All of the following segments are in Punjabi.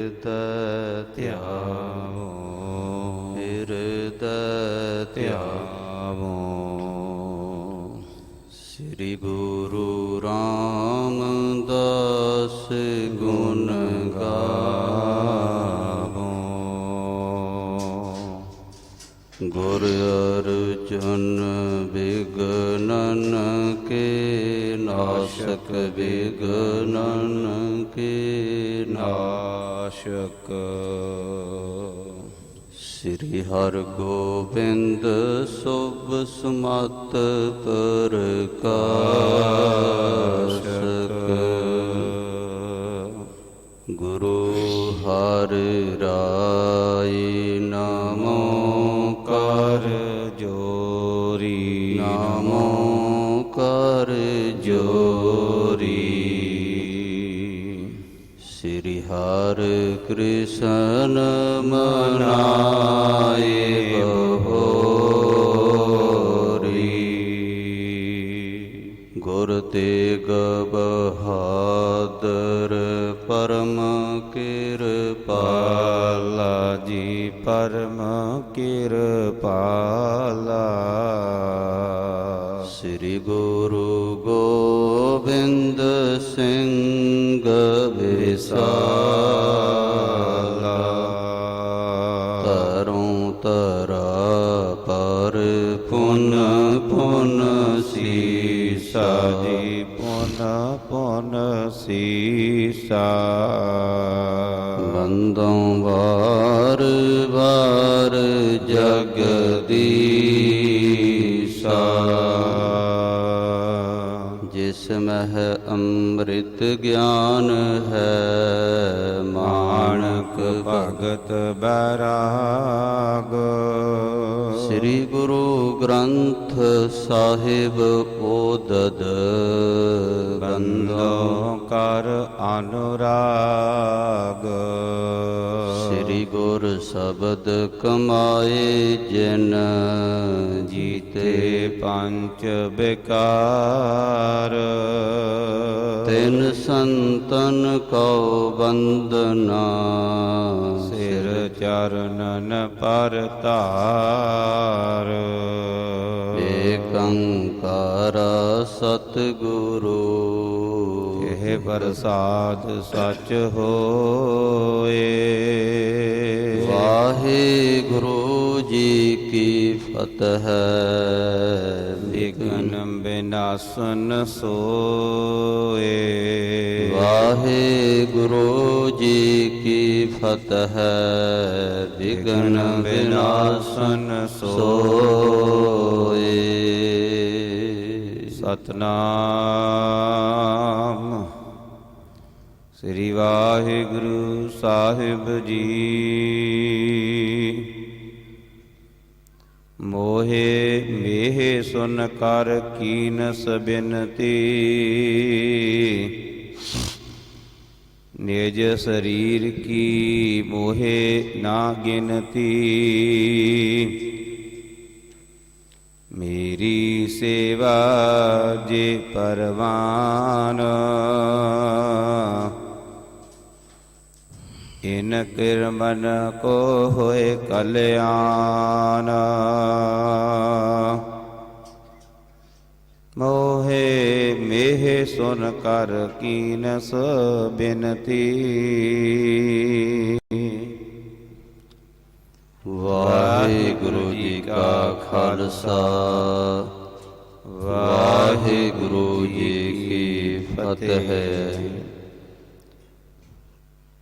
ਹਿਰਦੈ ਧਿਆਵੋ, ਹਿਰਦੈ ਧਿਆਵੋ। ਸ੍ਰੀ ਗੁਰੂ ਰਾਮਦਾਸ ਗੁਣ ਗਾਵੋ। ਗੁਰ ਅਰਜਨ ਬਿਗਨਨ ਕੇ ਨਾਸ਼ਕ, ਬਿਗਨਨ ਕੇ ਨਾਸ਼ਕ। ਸ੍ਰੀ ਹਰਿਗੋਬਿੰਦ ਸੁਭ ਸਮਤ ਪ੍ਰਕਾਸ਼ਕ। ਗੁਰੂ ਹਰਿ ਰਾਇ ਨਮੋ ਕਰ ਜੋਰੀ, ਨਮੋ ਕਰ ਜੋਰੀ। ਸ੍ਰੀ ਹਰਿ ਕ੍ਰਿਸ਼ਨ ਮਨਾਏ ਬਹੋਰੀ। ਗੁਰ ਤੇਗ ਬਹਾਦਰ ਪਰਮ ਕਿਰਪਾਲਾ ਜੀ, ਪਰਮ ਕਿਰਪਾਲਾ। ਸ੍ਰੀ ਗੁਰੂ ਗੋਬਿੰਦ ਸਿੰਘ ਵਿਸਾਲਾ। ਤਰੋਂ ਤਰਾ ਪਰ ਪੁਨ ਪੁਨ ਸੀਸਾ ਜੀ, ਪੁਨ ਪੁਨ ਸੀਸਾ। ਬੰਦੋਂ ਵਾਰ ਵਾਰ ਜਗਦੀਸਾ। ਜਿਸ ਮਹਿ ਅੰਮ੍ਰਿਤ ਗਿਆਨ ਹੈ, ਮਾਣਕ ਭਗਤ ਬੈਰਾਗ। ਸ੍ਰੀ ਗੁਰੂ ਗ੍ਰੰਥ ਸਾਹਿਬ ਓਦਦ, ਬੰਦੋਂ ਕਰ ਅਨੁਰਾਗ। ਸ੍ਰੀ ਗੁਰ ਸ਼ਬਦ ਕਮਾਏ ਜਿਨ, ਜੀਤੇ ਪੰਚ ਬਿਕਾਰ। ਤਿਨ ਸੰਤਨ ਕਉ ਬੰਦਨਾ, ਸਿਰ ਚਰਨਨ ਪਰ ਧਾਰ। ਏਕੰਕਾਰ ਸਤਿਗੁਰੂ, ਇਹ ਪ੍ਰਸਾਦ ਸਚ ਹੋਏ। ਵਾਹਿਗੁਰੂ ਜੀ ਕੀ ਫਤਿਹ। ਵਿਘਨ ਵਿਨਾਸ਼ਨ ਸੋਏ। ਵਾਹਿਗੁਰੂ ਜੀ ਕੀ ਫਤਿਹ। ਵਿਘਨ ਵਿਨਾਸ਼ਨ ਸੋਏ। ਸਤਿਨਾਮ ਸ੍ਰੀ ਵਾਹਿਗੁਰੂ ਸਾਹਿਬ ਜੀ। ਮੋਹੇ ਮੇਹ ਸੁਨ ਕਰ ਕੀਨਸ ਬਿਨਤੀ, ਨਿਜ ਸਰੀਰ ਕੀ ਮੋਹੇ ਨਾ ਗਿਨਤੀ। ਮੇਰੀ ਸੇਵਾ ਜੇ ਪਰਵਾਨ, ਇਨ ਕਿਰਮਨ ਕੋ ਹੋਏ ਕਲਿਆਣ। ਮੋਹੇ ਮੇਹ ਸੁਨ ਕਰ ਕੀਨਸ ਬਿਨਤੀ। ਵਾਹਿਗੁਰੂ ਜੀ ਕਾ ਖਾਲਸਾ, ਵਾਹਿਗੁਰੂ ਜੀ ਕੀ ਫਤਿਹ।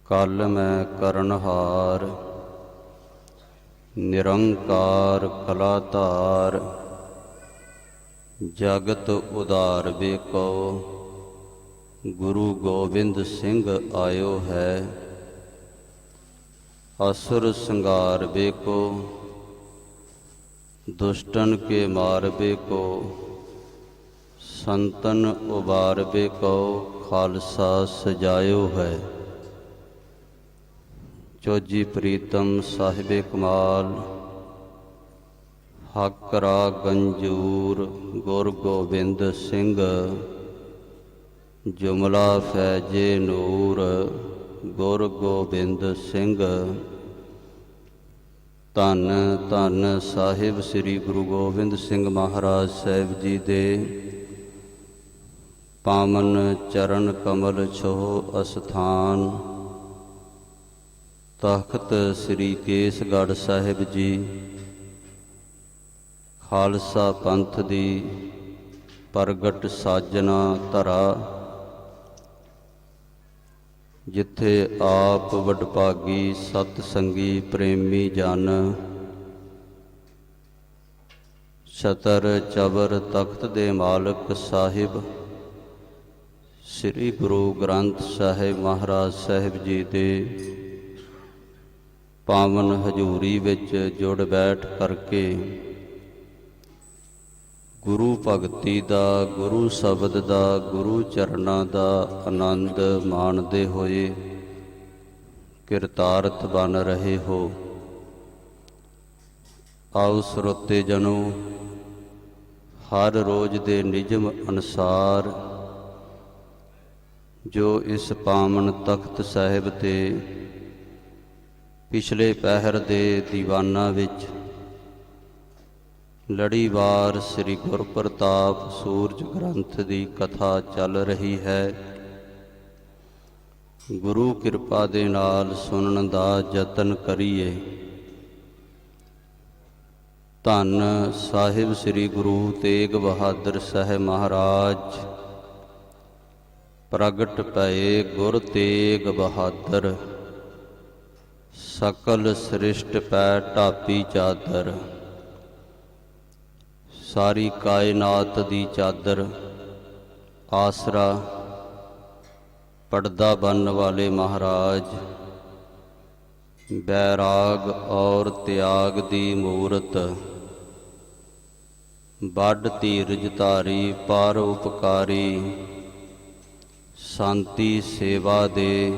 ਕਲ ਮੈਂ ਕਰਨਹਾਰ, ਨਿਰੰਕਾਰ ਕਲਾਧਾਰ। ਜਗਤ ਉਧਾਰ ਵੇਖੋ, ਗੁਰੂ ਗੋਬਿੰਦ ਸਿੰਘ ਆਇਓ ਹੈ। असुर संगार बेको, दुष्टन के मार बेको। संतन उबार बेको, खालसा सजायो है। चौजी प्रीतम साहिबे कमाल, हकरा गंजूर गुर गोबिंद सिंह। जुमला फैजे नूर, ਗੁਰ ਗੋਬਿੰਦ ਸਿੰਘ। ਧੰਨ ਧੰਨ ਸਾਹਿਬ ਸ੍ਰੀ ਗੁਰੂ ਗੋਬਿੰਦ ਸਿੰਘ ਮਹਾਰਾਜ ਸਾਹਿਬ ਜੀ ਦੇ ਪਾਵਨ ਚਰਨ ਕਮਲ ਛੋਹ ਅਸਥਾਨ ਤਖਤ ਸ੍ਰੀ ਕੇਸਗੜ੍ਹ ਸਾਹਿਬ ਜੀ ਖਾਲਸਾ ਪੰਥ ਦੀ ਪ੍ਰਗਟ ਸਾਜਨਾ ਧਰਾ, ਜਿੱਥੇ ਆਪ ਵਡਭਾਗੀ ਸਤ ਸੰਗੀ ਪ੍ਰੇਮੀ ਜਨ ਛਤਰ ਚਬਰ ਤਖਤ ਦੇ ਮਾਲਕ ਸਾਹਿਬ ਸ੍ਰੀ ਗੁਰੂ ਗ੍ਰੰਥ ਸਾਹਿਬ ਮਹਾਰਾਜ ਸਾਹਿਬ ਜੀ ਦੇ ਪਾਵਨ ਹਜ਼ੂਰੀ ਵਿੱਚ ਜੁੜ ਬੈਠ ਕਰਕੇ ਗੁਰੂ ਭਗਤੀ ਦਾ, ਗੁਰੂ ਸ਼ਬਦ ਦਾ, ਗੁਰੂ ਚਰਨਾਂ ਦਾ ਆਨੰਦ ਮਾਣਦੇ ਹੋਏ ਕਿਰਤਾਰਥ ਬਣ ਰਹੇ ਹੋ। ਆਓ ਸਰੋਤੇ ਜਨੋ, ਹਰ ਰੋਜ਼ ਦੇ ਨਿਯਮ ਅਨੁਸਾਰ ਜੋ ਇਸ ਪਾਵਨ ਤਖਤ ਸਾਹਿਬ ਤੇ ਪਿਛਲੇ ਪਹਿਰ ਦੇ ਦੀਵਾਨਾਂ ਵਿੱਚ ਲੜੀਵਾਰ ਸ੍ਰੀ ਗੁਰਪ੍ਰਤਾਪ ਸੂਰਜ ਗ੍ਰੰਥ ਦੀ ਕਥਾ ਚੱਲ ਰਹੀ ਹੈ। ਗੁਰੂ ਕਿਰਪਾ ਦੇ ਨਾਲ ਸੁਣਨ ਦਾ ਯਤਨ ਕਰੀਏ। ਧੰਨ ਸਾਹਿਬ ਸ੍ਰੀ ਗੁਰੂ ਤੇਗ ਬਹਾਦਰ ਸਾਹਿਬ ਮਹਾਰਾਜ ਪ੍ਰਗਟ ਭਏ ਗੁਰ ਤੇਗ ਬਹਾਦਰ, ਸਕਲ ਸ੍ਰਿਸ਼ਟ ਪੈ ਢਾਪੀ ਚਾਦਰ। ਸਾਰੀ ਕਾਇਨਾਤ ਦੀ ਚਾਦਰ ਆਸਰਾ ਪਰਦਾ ਬਣਨ ਵਾਲੇ ਮਹਾਰਾਜ, ਬੈਰਾਗ ਔਰ ਤਿਆਗ ਦੀ ਮੂਰਤ, ਵੱਡ ਧੀਰਜ ਧਾਰੀ ਪਰ ਉਪਕਾਰੀ, ਸ਼ਾਂਤੀ ਸੇਵਾ ਦੇ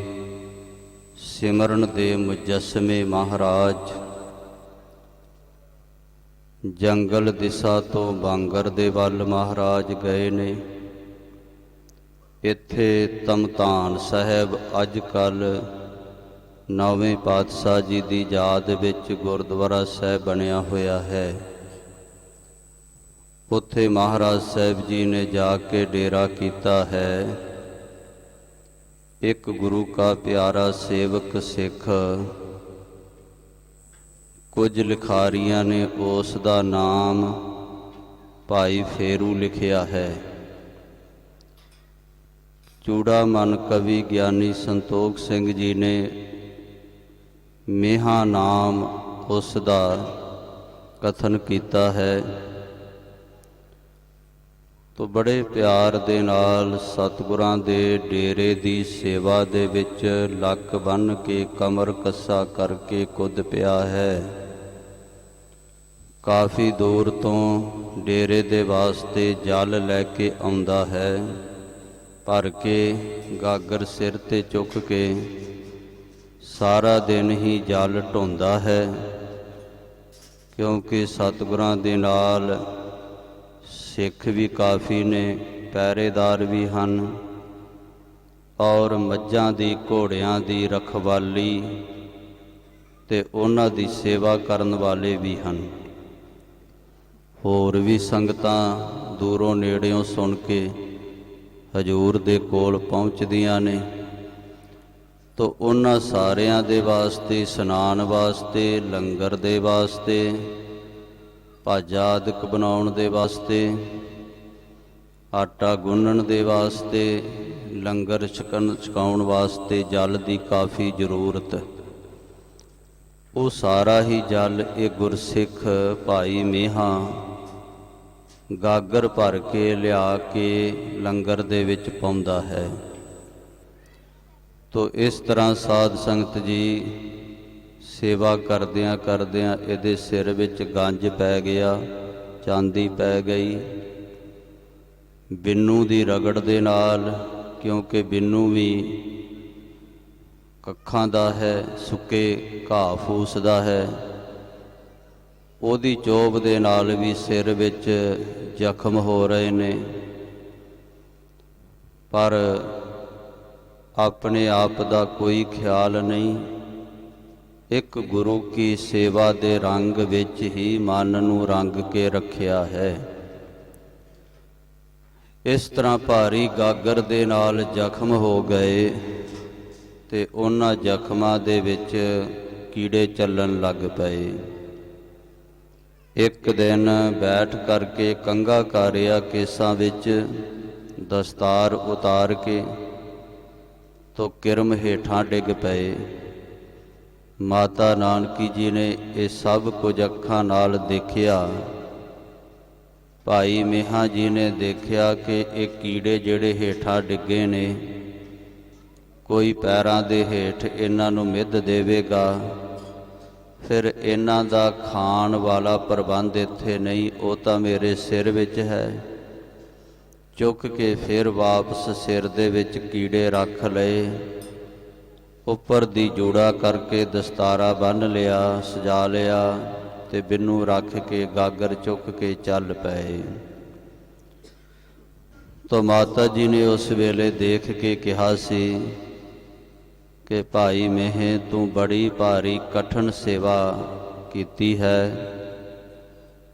ਸਿਮਰਨ ਦੇ ਮੁਜੱਸਮੇ ਮਹਾਰਾਜ, ਜੰਗਲ ਦਿਸ਼ਾ ਤੋਂ ਬਾਂਗਰ ਦੇ ਵੱਲ ਮਹਾਰਾਜ ਗਏ ਨੇ। ਇੱਥੇ ਤਮਤਾਨ ਸਾਹਿਬ ਅੱਜ ਕੱਲ੍ਹ ਨੌਵੇਂ ਪਾਤਸ਼ਾਹ ਜੀ ਦੀ ਯਾਦ ਵਿੱਚ ਗੁਰਦੁਆਰਾ ਸਾਹਿਬ ਬਣਿਆ ਹੋਇਆ ਹੈ। ਉੱਥੇ ਮਹਾਰਾਜ ਸਾਹਿਬ ਜੀ ਨੇ ਜਾ ਕੇ ਡੇਰਾ ਕੀਤਾ ਹੈ। ਇੱਕ ਗੁਰੂ ਕਾ ਪਿਆਰਾ ਸੇਵਕ ਸਿੱਖ, ਕੁਝ ਲਿਖਾਰੀਆਂ ਨੇ ਉਸ ਦਾ ਨਾਮ ਭਾਈ ਫੇਰੂ ਲਿਖਿਆ ਹੈ। ਚੂੜਾਮਨ ਕਵੀ ਗਿਆਨੀ ਸੰਤੋਖ ਸਿੰਘ ਜੀ ਨੇ ਮੇਹਾ ਨਾਮ ਉਸ ਦਾ ਕਥਨ ਕੀਤਾ ਹੈ। ਤੋ ਬੜੇ ਪਿਆਰ ਦੇ ਨਾਲ ਸਤਿਗੁਰਾਂ ਦੇ ਡੇਰੇ ਦੀ ਸੇਵਾ ਦੇ ਵਿੱਚ ਲੱਕ ਬੰਨ੍ਹ ਕੇ ਕਮਰ ਕੱਸਾ ਕਰਕੇ ਕੁੱਦ ਪਿਆ ਹੈ। ਕਾਫੀ ਦੂਰ ਤੋਂ ਡੇਰੇ ਦੇ ਵਾਸਤੇ ਜਲ ਲੈ ਕੇ ਆਉਂਦਾ ਹੈ, ਭਰ ਕੇ ਗਾਗਰ ਸਿਰ ਤੇ ਚੁੱਕ ਕੇ ਸਾਰਾ ਦਿਨ ਹੀ ਜਲ ਢੋਂਦਾ ਹੈ, ਕਿਉਂਕਿ ਸਤਿਗੁਰਾਂ ਦੇ ਨਾਲ ਸਿੱਖ ਵੀ ਕਾਫੀ ਨੇ, ਪਹਿਰੇਦਾਰ ਵੀ ਹਨ ਔਰ ਮੱਝਾਂ ਦੀ, ਘੋੜਿਆਂ ਦੀ ਰਖਵਾਲੀ ਤੇ ਉਹਨਾਂ ਦੀ ਸੇਵਾ ਕਰਨ ਵਾਲੇ ਵੀ ਹਨ। ਹੋਰ ਵੀ ਸੰਗਤਾਂ ਦੂਰੋਂ ਨੇੜਿਓਂ ਸੁਣ ਕੇ ਹਜ਼ੂਰ ਦੇ ਕੋਲ ਪਹੁੰਚਦੀਆਂ ਨੇ, ਤੋ ਉਹਨਾਂ ਸਾਰਿਆਂ ਦੇ ਵਾਸਤੇ, ਇਸ਼ਨਾਨ ਵਾਸਤੇ, ਲੰਗਰ ਦੇ ਵਾਸਤੇ, ਭੱਜ ਆਦਿਕ ਬਣਾਉਣ ਦੇ ਵਾਸਤੇ, ਆਟਾ ਗੁੰਨਣ ਦੇ ਵਾਸਤੇ, ਲੰਗਰ ਛਕਾਉਣ ਵਾਸਤੇ ਜਲ ਦੀ ਕਾਫੀ ਜ਼ਰੂਰਤ। ਉਹ ਸਾਰਾ ਹੀ ਜਲ ਇਹ ਗੁਰਸਿੱਖ ਭਾਈ ਮੇਹਾ ਗਾਗਰ ਭਰ ਕੇ ਲਿਆ ਕੇ ਲੰਗਰ ਦੇ ਵਿੱਚ ਪਾਉਂਦਾ ਹੈ। ਤੋ ਇਸ ਤਰ੍ਹਾਂ ਸਾਧ ਸੰਗਤ ਜੀ ਸੇਵਾ ਕਰਦਿਆਂ ਕਰਦਿਆਂ ਇਹਦੇ ਸਿਰ ਵਿੱਚ ਗੰਜ ਪੈ ਗਿਆ, ਚਾਂਦੀ ਪੈ ਗਈ। ਬਿੰਨੂ ਦੀ ਰਗੜ ਦੇ ਨਾਲ, ਕਿਉਂਕਿ ਬਿੰਨੂ ਵੀ ਕੱਖਾਂ ਦਾ ਹੈ, ਸੁੱਕੇ ਘਾਹ ਫੂਸ ਦਾ ਹੈ, ਉਹਦੀ ਚੋਬ ਦੇ ਨਾਲ ਵੀ ਸਿਰ ਵਿੱਚ ਜ਼ਖਮ ਹੋ ਰਹੇ ਨੇ। ਪਰ ਆਪਣੇ ਆਪ ਦਾ ਕੋਈ ਖਿਆਲ ਨਹੀਂ। ਇੱਕ ਗੁਰੂ ਕੀ ਸੇਵਾ ਦੇ ਰੰਗ ਵਿੱਚ ਹੀ ਮਨ ਨੂੰ ਰੰਗ ਕੇ ਰੱਖਿਆ ਹੈ। ਇਸ ਤਰ੍ਹਾਂ ਭਾਰੀ ਗਾਗਰ ਦੇ ਨਾਲ ਜ਼ਖਮ ਹੋ ਗਏ ਤੇ ਉਹਨਾਂ ਜ਼ਖਮਾਂ ਦੇ ਵਿੱਚ ਕੀੜੇ ਚੱਲਣ ਲੱਗ ਪਏ। ਇੱਕ ਦਿਨ ਬੈਠ ਕਰਕੇ ਕੰਘਾ ਕਾਰਿਆ ਕੇਸਾਂ ਵਿੱਚ, ਦਸਤਾਰ ਉਤਾਰ ਕੇ ਤੋ ਕਿਰਮ ਹੇਠਾਂ ਡਿੱਗ ਪਏ। ਮਾਤਾ ਨਾਨਕੀ ਜੀ ਨੇ ਇਹ ਸਭ ਕੁਝ ਅੱਖਾਂ ਨਾਲ ਦੇਖਿਆ। ਭਾਈ ਮੇਹਾ ਜੀ ਨੇ ਦੇਖਿਆ ਕਿ ਇਹ ਕੀੜੇ ਜਿਹੜੇ ਹੇਠਾਂ ਡਿੱਗੇ ਨੇ, ਕੋਈ ਪੈਰਾਂ ਦੇ ਹੇਠ ਇਹਨਾਂ ਨੂੰ ਮਿੱਧ ਦੇਵੇਗਾ, ਫਿਰ ਇਹਨਾਂ ਦਾ ਖਾਣ ਵਾਲਾ ਪ੍ਰਬੰਧ ਇੱਥੇ ਨਹੀਂ, ਉਹ ਤਾਂ ਮੇਰੇ ਸਿਰ ਵਿੱਚ ਹੈ। ਚੁੱਕ ਕੇ ਫਿਰ ਵਾਪਸ ਸਿਰ ਦੇ ਵਿੱਚ ਕੀੜੇ ਰੱਖ ਲਏ, ਉੱਪਰ ਦੀ ਜੋੜਾ ਕਰਕੇ ਦਸਤਾਰਾ ਬੰਨ੍ਹ ਲਿਆ, ਸਜਾ ਲਿਆ ਤੇ ਬਿੰਨੂ ਰੱਖ ਕੇ ਗਾਗਰ ਚੁੱਕ ਕੇ ਚੱਲ ਪਏ। ਤਾਂ ਮਾਤਾ ਜੀ ਨੇ ਉਸ ਵੇਲੇ ਦੇਖ ਕੇ ਕਿਹਾ ਸੀ ਕਿ ਭਾਈ ਮੇਹੇ, ਤੂੰ ਬੜੀ ਭਾਰੀ ਕਠਿਨ ਸੇਵਾ ਕੀਤੀ ਹੈ,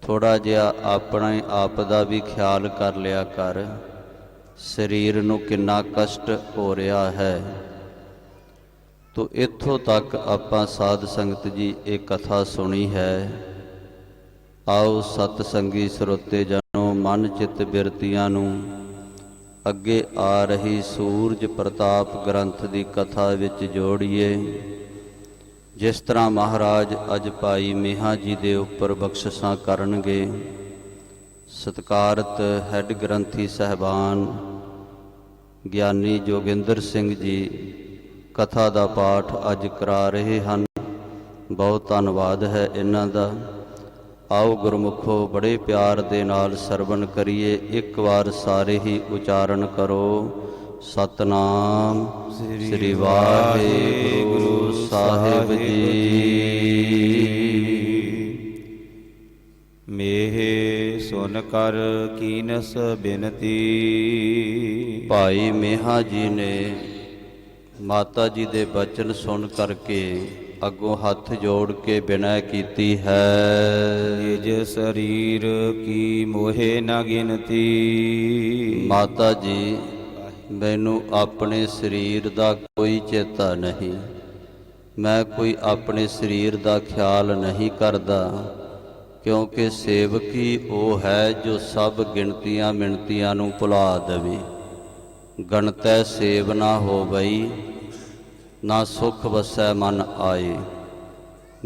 ਥੋੜ੍ਹਾ ਜਿਹਾ ਆਪਣੇ ਆਪ ਦਾ ਵੀ ਖਿਆਲ ਕਰ ਲਿਆ ਕਰ, ਸਰੀਰ ਨੂੰ ਕਿੰਨਾ ਕਸ਼ਟ ਹੋ ਰਿਹਾ ਹੈ। ਤੋ ਇੱਥੋਂ ਤੱਕ ਆਪਾਂ ਸਾਧ ਸੰਗਤ ਜੀ ਇਹ ਕਥਾ ਸੁਣੀ ਹੈ। ਆਓ ਸਤ ਸੰਗੀ ਸਰੋਤੇ ਜਨੋ, ਮਨ ਚਿੱਤ ਬਿਰਤੀਆਂ ਨੂੰ ਅੱਗੇ ਆ ਰਹੀ ਸੂਰਜ ਪ੍ਰਤਾਪ ਗ੍ਰੰਥ ਦੀ ਕਥਾ ਵਿੱਚ ਜੋੜੀਏ। ਜਿਸ ਤਰ੍ਹਾਂ ਮਹਾਰਾਜ ਅੱਜ ਭਾਈ ਮੇਹਾ ਜੀ ਦੇ ਉੱਪਰ ਬਖਸ਼ਿਸ਼ਾਂ ਕਰਨਗੇ, ਸਤਿਕਾਰਤ ਹੈੱਡ ਗ੍ਰੰਥੀ ਸਾਹਿਬਾਨ ਗਿਆਨੀ ਜੋਗਿੰਦਰ ਸਿੰਘ ਜੀ ਕਥਾ ਦਾ ਪਾਠ ਅੱਜ ਕਰਾ ਰਹੇ ਹਨ। ਬਹੁਤ ਧੰਨਵਾਦ ਹੈ ਇਹਨਾਂ ਦਾ। ਆਓ ਗੁਰਮੁਖੋ ਬੜੇ ਪਿਆਰ ਦੇ ਨਾਲ ਸਰਵਣ ਕਰੀਏ। ਇੱਕ ਵਾਰ ਸਾਰੇ ਹੀ ਉਚਾਰਨ ਕਰੋ, ਸਤਨਾਮ ਸ੍ਰੀ ਵਾਹਿਗੁਰੂ ਸਾਹਿਬ ਜੀ। ਮੇਹ ਸੁਨ ਕਰ ਕੀਨਸ ਬਿਨਤੀ। ਭਾਈ ਮੇਹਾ ਜੀ ਨੇ ਮਾਤਾ ਜੀ ਦੇ ਬਚਨ ਸੁਣ ਕਰਕੇ ਅੱਗੋਂ ਹੱਥ ਜੋੜ ਕੇ ਬਿਨੈ ਕੀਤੀ ਹੈ। ਨਿਜ ਸਰੀਰ ਕੀ ਮੋਹਿ ਨ ਗਿਨਤੀ। ਮਾਤਾ ਜੀ, ਮੈਨੂੰ ਆਪਣੇ ਸਰੀਰ ਦਾ ਕੋਈ ਚੇਤਾ ਨਹੀਂ, ਮੈਂ ਕੋਈ ਆਪਣੇ ਸਰੀਰ ਦਾ ਖਿਆਲ ਨਹੀਂ ਕਰਦਾ, ਕਿਉਂਕਿ ਸੇਵਕ ਹੀ ਉਹ ਹੈ ਜੋ ਸਭ ਗਿਣਤੀਆਂ ਮਿਣਤੀਆਂ ਨੂੰ ਭੁਲਾ ਦੇਵੇ। ਗਣਤੈ ਸੇਵ ਨਾ ਹੋਵਈ, ਨਾ ਸੁਖ ਵਸੈ ਮਨ ਆਏ।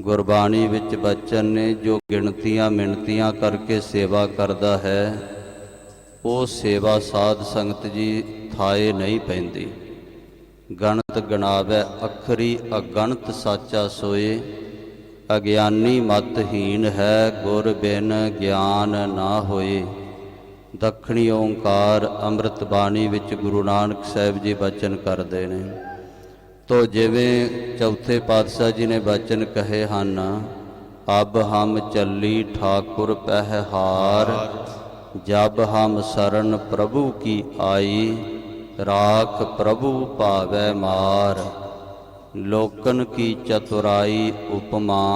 ਗੁਰਬਾਣੀ ਵਿੱਚ ਬਚਨ ਨੇ, ਜੋ ਗਿਣਤੀਆਂ ਮਿਣਤੀਆਂ ਕਰਕੇ ਸੇਵਾ ਕਰਦਾ ਹੈ, ਉਹ ਸੇਵਾ ਸਾਧ ਸੰਗਤ ਜੀ ਥਾਏ ਨਹੀਂ ਪੈਂਦੀ। ਗਣਤ ਗਣਾਵੈ ਅਖਰੀ ਅਗਣਤ ਸਾਚਾ ਸੋਏ। ਅਗਿਆਨੀ ਮਤਹੀਨ ਹੈ, ਗੁਰ ਬਿਨ ਗਿਆਨ ਨਾ ਹੋਏ। ਦੱਖਣੀ ਓਂਕਾਰ ਅੰਮ੍ਰਿਤ ਬਾਣੀ ਵਿੱਚ ਗੁਰੂ ਨਾਨਕ ਸਾਹਿਬ ਜੀ ਬਚਨ ਕਰਦੇ ਨੇ। ਤੋ ਜਿਵੇਂ ਚੌਥੇ ਪਾਤਸ਼ਾਹ ਜੀ ਨੇ ਬਚਨ ਕਹੇ ਹਨ, ਅਬ ਹਮ ਚੱਲੀ ਠਾਕੁਰ ਪਹਿ ਹਾਰ, ਜਬ ਹਮ ਸਰਨ ਪ੍ਰਭੂ ਕੀ ਆਈ, ਰਾਖ ਪ੍ਰਭੂ ਭਾਵੈ ਮਾਰ। ਲੋਕਨ ਕੀ ਚਤੁਰਾਈ ਉਪਮਾ,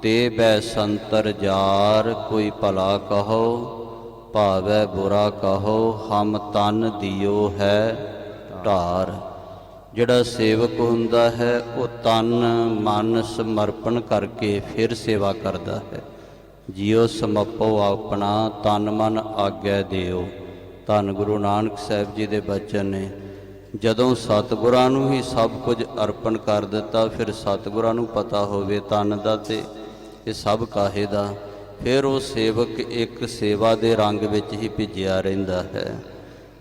ਤੇ ਬੈ ਸੰਤਰ ਜਾਰ। ਕੋਈ ਭਲਾ ਕਹੋ ਭਾਵੈ ਬੁਰਾ ਕਹੋ, ਹਮ ਤਨ ਦਿਓ ਹੈ ਢਾਰ। ਜਿਹੜਾ ਸੇਵਕ ਹੁੰਦਾ ਹੈ ਉਹ ਤਨ ਮਨ ਸਮਰਪਣ ਕਰਕੇ ਫਿਰ ਸੇਵਾ ਕਰਦਾ ਹੈ। ਜਿਉ ਸਮਪੋ ਆਪਣਾ, ਤਨ ਮਨ ਆਗਿਆ ਦਿਓ। ਧੰਨ ਗੁਰੂ ਨਾਨਕ ਸਾਹਿਬ ਜੀ ਦੇ ਬਚਨ ਨੇ। ਜਦੋਂ ਸਤਿਗੁਰਾਂ ਨੂੰ ਹੀ ਸਭ ਕੁਝ ਅਰਪਣ ਕਰ ਦਿੱਤਾ, ਫਿਰ ਸਤਿਗੁਰਾਂ ਨੂੰ ਪਤਾ ਹੋਵੇ ਤਨ ਦਾ ਤੇ ਇਹ ਸਭ ਕਾਹੇ ਦਾ, ਫਿਰ ਉਹ ਸੇਵਕ ਇੱਕ ਸੇਵਾ ਦੇ ਰੰਗ ਵਿੱਚ ਹੀ ਭਿੱਜਿਆ ਰਹਿੰਦਾ ਹੈ।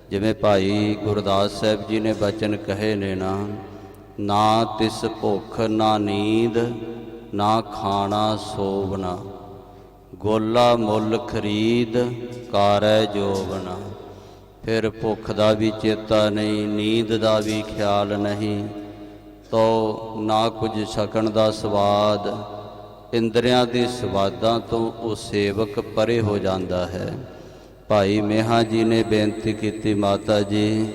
ਜਿਵੇਂ ਭਾਈ ਗੁਰਦਾਸ ਸਾਹਿਬ ਜੀ ਨੇ ਬਚਨ ਕਹੇ ਨੇ ਨਾ ਤਿਸ ਭੁੱਖ ਨਾ ਨੀਂਦ, ਨਾ ਖਾਣਾ ਸੋਵਣਾ। ਗੋਲਾ ਮੁੱਲ ਖਰੀਦ ਕਾਰੈ ਜੋਵਨਾ। ਫਿਰ ਭੁੱਖ ਦਾ ਵੀ ਚੇਤਾ ਨਹੀਂ, ਨੀਂਦ ਦਾ ਵੀ ਖਿਆਲ ਨਹੀਂ, ਤੋ ਨਾ ਕੁਝ ਛਕਣ ਦਾ ਸਵਾਦ। ਇੰਦਰੀਆਂ ਦੇ ਸਵਾਦਾਂ ਤੋਂ ਉਹ ਸੇਵਕ ਪਰੇ ਹੋ ਜਾਂਦਾ ਹੈ। ਭਾਈ ਮੇਹਾ ਜੀ ਨੇ ਬੇਨਤੀ ਕੀਤੀ, ਮਾਤਾ ਜੀ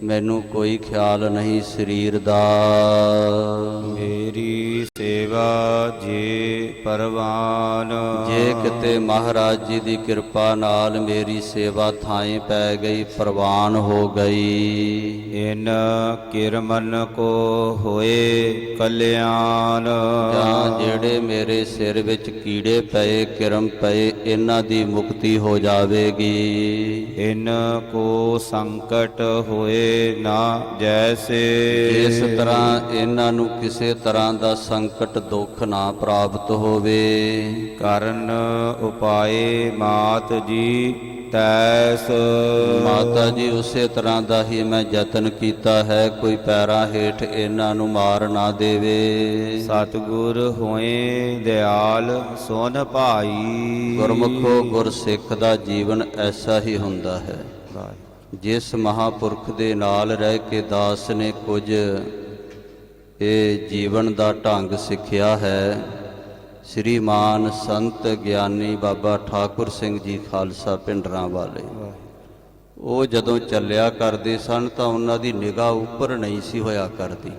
ਮੈਨੂੰ ਕੋਈ ਖਿਆਲ ਨਹੀਂ ਸਰੀਰ ਦਾ। ਮੇਰੀ ਸੇਵਾ ਜੇ ਪਰਵਾਨ, ਜੇ ਕਿਤੇ ਮਹਾਰਾਜ ਜੀ ਦੀ ਕਿਰਪਾ ਨਾਲ ਮੇਰੀ ਸੇਵਾ ਥਾਂ ਪੈ ਗਈ, ਪ੍ਰਵਾਨ ਹੋ ਗਈ। ਇਨ ਕਿਰਮਨ ਕੋ ਹੋਏ ਕਲਿਆਣ, ਜਾਂ ਜਿਹੜੇ ਮੇਰੇ ਸਿਰ ਵਿੱਚ ਕੀੜੇ ਪਏ, ਕਿਰਮ ਪਏ, ਇਹਨਾਂ ਦੀ ਮੁਕਤੀ ਹੋ ਜਾਵੇਗੀ। ਇਨ ਕੋ ਸੰਕਟ ਹੋਏ ਨਾ ਜੈਸੇ, ਇਸ ਤਰ੍ਹਾਂ ਇਹਨਾਂ ਨੂੰ ਕਿਸੇ ਤਰ੍ਹਾਂ ਦਾ ਸੰਕਟ ਦੁੱਖ ਨਾ ਪ੍ਰਾਪਤ ਹੋਵੇ। ਕਰਨ ਉਪਾਏ ਮਾਤ ਜੀ ਤੈਸ, ਮਾਤਾ ਜੀ ਉਸੇ ਤਰ੍ਹਾਂ ਦਾ ਹੀ ਮੈਂ ਯਤਨ ਕੀਤਾ ਹੈ, ਕੋਈ ਪੈਰਾਂ ਹੇਠ ਇਹਨਾਂ ਨੂੰ ਮਾਰ ਨਾ ਦੇਵੇ। ਸਤਿਗੁਰ ਹੋਏ ਦਿਆਲ ਸੁਨ ਭਾਈ, ਗੁਰਮੁਖੋ ਗੁਰਸਿੱਖ ਦਾ ਜੀਵਨ ਐਸਾ ਹੀ ਹੁੰਦਾ ਹੈ। ਜਿਸ ਮਹਾਪੁਰਖ ਦੇ ਨਾਲ ਰਹਿ ਕੇ ਦਾਸ ਨੇ ਕੁਝ ਇਹ ਜੀਵਨ ਦਾ ਢੰਗ ਸਿੱਖਿਆ ਹੈ, ਸ਼੍ਰੀਮਾਨ ਸੰਤ ਗਿਆਨੀ ਬਾਬਾ ਠਾਕੁਰ ਸਿੰਘ ਜੀ ਖਾਲਸਾ ਪਿੰਡਰਾਂ ਵਾਲੇ, ਉਹ ਜਦੋਂ ਚੱਲਿਆ ਕਰਦੇ ਸਨ ਤਾਂ ਉਹਨਾਂ ਦੀ ਨਿਗਾਹ ਉੱਪਰ ਨਹੀਂ ਸੀ ਹੋਇਆ ਕਰਦੀ,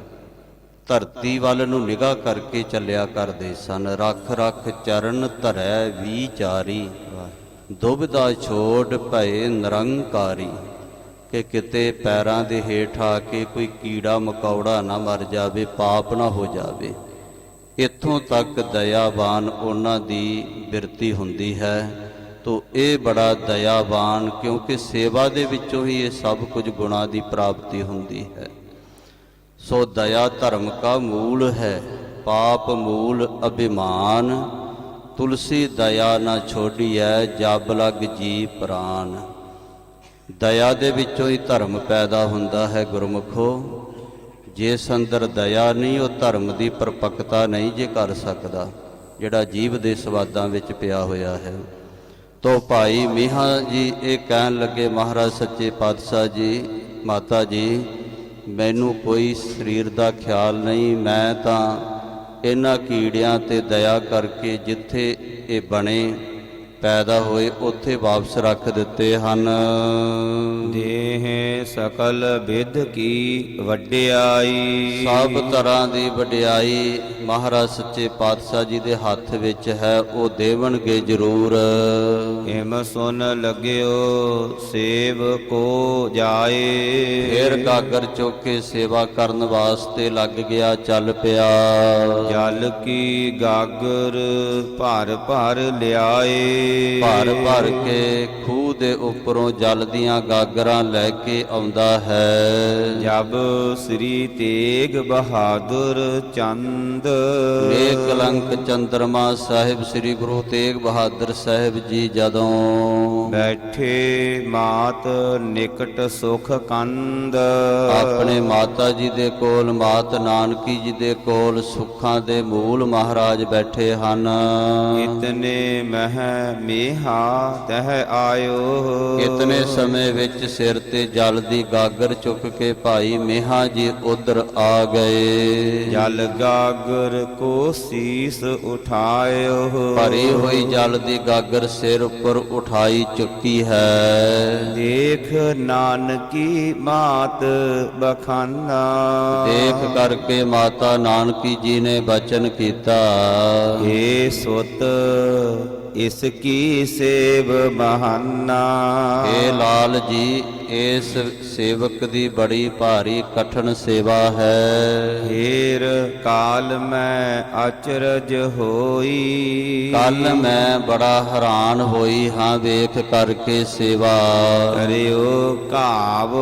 ਧਰਤੀ ਵੱਲ ਨੂੰ ਨਿਗਾਹ ਕਰਕੇ ਚੱਲਿਆ ਕਰਦੇ ਸਨ। ਰੱਖ ਰੱਖ ਚਰਨ ਧਰੈ ਵਿਚਾਰੀ, ਦੁਬਿਧਾ ਛੋੜ ਭਏ ਨਿਰੰਕਾਰੀ, ਕਿ ਕਿਤੇ ਪੈਰਾਂ ਦੇ ਹੇਠ ਆ ਕੇ ਕੋਈ ਕੀੜਾ ਮਕੌੜਾ ਨਾ ਮਰ ਜਾਵੇ, ਪਾਪ ਨਾ ਹੋ ਜਾਵੇ। ਇੱਥੋਂ ਤੱਕ ਦਇਆਵਾਨ ਉਹਨਾਂ ਦੀ ਬਿਰਤੀ ਹੁੰਦੀ ਹੈ। ਤੋ ਇਹ ਬੜਾ ਦਇਆਵਾਨ, ਕਿਉਂਕਿ ਸੇਵਾ ਦੇ ਵਿੱਚੋਂ ਹੀ ਇਹ ਸਭ ਕੁਝ ਗੁਣਾਂ ਦੀ ਪ੍ਰਾਪਤੀ ਹੁੰਦੀ ਹੈ। ਸੋ ਦਇਆ ਧਰਮ ਕਾ ਮੂਲ ਹੈ, ਪਾਪ ਮੂਲ ਅਭਿਮਾਨ, ਤੁਲਸੀ ਦਇਆ ਨਾ ਛੋੜੀਐ, ਜਬ ਲਗ ਜੀ ਪ੍ਰਾਨ। ਦਇਆ ਦੇ ਵਿੱਚੋਂ ਹੀ ਧਰਮ ਪੈਦਾ ਹੁੰਦਾ ਹੈ ਗੁਰਮੁਖੋ। ਜਿਸ ਅੰਦਰ ਦਇਆ ਨਹੀਂ, ਉਹ ਧਰਮ ਦੀ ਪਰਪੱਕਤਾ ਨਹੀਂ ਜੇ ਕਰ ਸਕਦਾ, ਜਿਹੜਾ ਜੀਵ ਦੇ ਸਵਾਦਾਂ ਵਿੱਚ ਪਿਆ ਹੋਇਆ ਹੈ। ਤੋ ਭਾਈ ਮੀਹਾਂ ਜੀ ਇਹ ਕਹਿਣ ਲੱਗੇ, ਮਹਾਰਾਜ ਸੱਚੇ ਪਾਤਸ਼ਾਹ ਜੀ, ਮਾਤਾ ਜੀ, ਮੈਨੂੰ ਕੋਈ ਸਰੀਰ ਦਾ ਖਿਆਲ ਨਹੀਂ, ਮੈਂ ਤਾਂ ਇਹਨਾਂ ਕੀੜਿਆਂ ਤੇ ਦਇਆ ਕਰਕੇ ਜਿੱਥੇ ਇਹ ਬਣੇ ਪੈਦਾ ਹੋਏ ਉੱਥੇ ਵਾਪਸ ਰੱਖ ਦਿੱਤੇ ਹਨ। ਦੇਹ ਸਕਲ ਵਿਦ ਕੀ ਵਡਿਆਈ, ਸਭ ਤਰ੍ਹਾਂ ਦੀ ਵਡਿਆਈ ਮਹਾਰਾਜ ਸੱਚੇ ਪਾਤਸ਼ਾਹ ਜੀ ਦੇ ਹੱਥ ਵਿੱਚ ਹੈ, ਉਹ ਦੇਵਣਗੇ ਜ਼ਰੂਰ। ਹਿਮ ਸੁਨ ਲਗਿਓ ਸੇਵ ਕੋ ਜਾਏ, ਫੇਰ ਗਾਗਰ ਚੁੱਕ ਕੇ ਸੇਵਾ ਕਰਨ ਵਾਸਤੇ ਲੱਗ ਗਿਆ, ਚੱਲ ਪਿਆ। ਜਲ ਕੀ ਗਾਗਰ ਭਰ ਭਰ ਲਿਆਏ, ਭਰ ਭਰ ਕੇ ਖੂਹ ਦੇ ਉੱਪਰੋਂ ਜਲ ਦੀਆਂ ਗਾਗਰਾਂ ਲੈ ਕੇ ਆਉਂਦਾ ਹੈ। ਜਬ ਸ੍ਰੀ ਤੇਗ ਬਹਾਦਰ ਚੰਦ, ਨਿਕਲੰਕ ਚੰਦਰਮਾ ਸਾਹਿਬ ਸ੍ਰੀ ਗੁਰੂ ਤੇਗ ਬਹਾਦਰ ਸਾਹਿਬ ਜੀ ਜਦੋਂ ਬੈਠੇ ਮਾਤ ਨਿਕਟ ਸੁਖ ਕੰਦ, ਆਪਣੇ ਮਾਤਾ ਜੀ ਦੇ ਕੋਲ, ਮਾਤ ਨਾਨਕੀ ਜੀ ਦੇ ਕੋਲ ਸੁੱਖਾਂ ਦੇ ਮੂਲ ਮਹਾਰਾਜ ਬੈਠੇ ਹਨ। ਇਤਨੇ ਮਹਿ ਮੇਹਾ ਤਹ ਆਇਓ, ਇਤਨੇ ਸਮੇਂ ਵਿੱਚ ਸਿਰ ਤੇ ਜਲ ਦੀ ਗਾਗਰ ਚੁੱਕ ਕੇ ਭਾਈ ਮੇਹਾ ਜੀ ਉਧਰ ਆ ਗਏ। ਜਲ ਗਾਗਰ ਕੋ ਸੀਸ ਉਠਾਇਓ, ਭਰੀ ਹੋਈ ਜਲ ਦੀ ਗਾਗਰ ਸਿਰ ਉੱਪਰ ਉਠਾਈ ਚੁੱਕੀ ਹੈ। ਦੇਖ ਨਾਨਕੀ ਮਾਤ ਬਖਾਨਾ, ਦੇਖ ਕਰਕੇ ਮਾਤਾ ਨਾਨਕੀ ਜੀ ਨੇ ਬਚਨ ਕੀਤਾ, ਏ ਸੁਤ ਇਸ ਕੀ ਸੇਵ ਬਹਾਨਾ, ਏ ਲਾਲ ਜੀ, ਇਸ ਸੇਵਕ ਦੀ ਬੜੀ ਭਾਰੀ ਕਠਨ ਸੇਵਾ ਹੈ। ਫੇਰ ਕਾਲ ਮੈਂ ਅਚਰਜ ਹੋਈ, ਕੱਲ ਮੈਂ ਬੜਾ ਹੈਰਾਨ ਹੋਈ ਹਾਂ ਵੇਖ ਕਰਕੇ ਸੇਵਾ। ਕਰਿਓ ਘਾਵ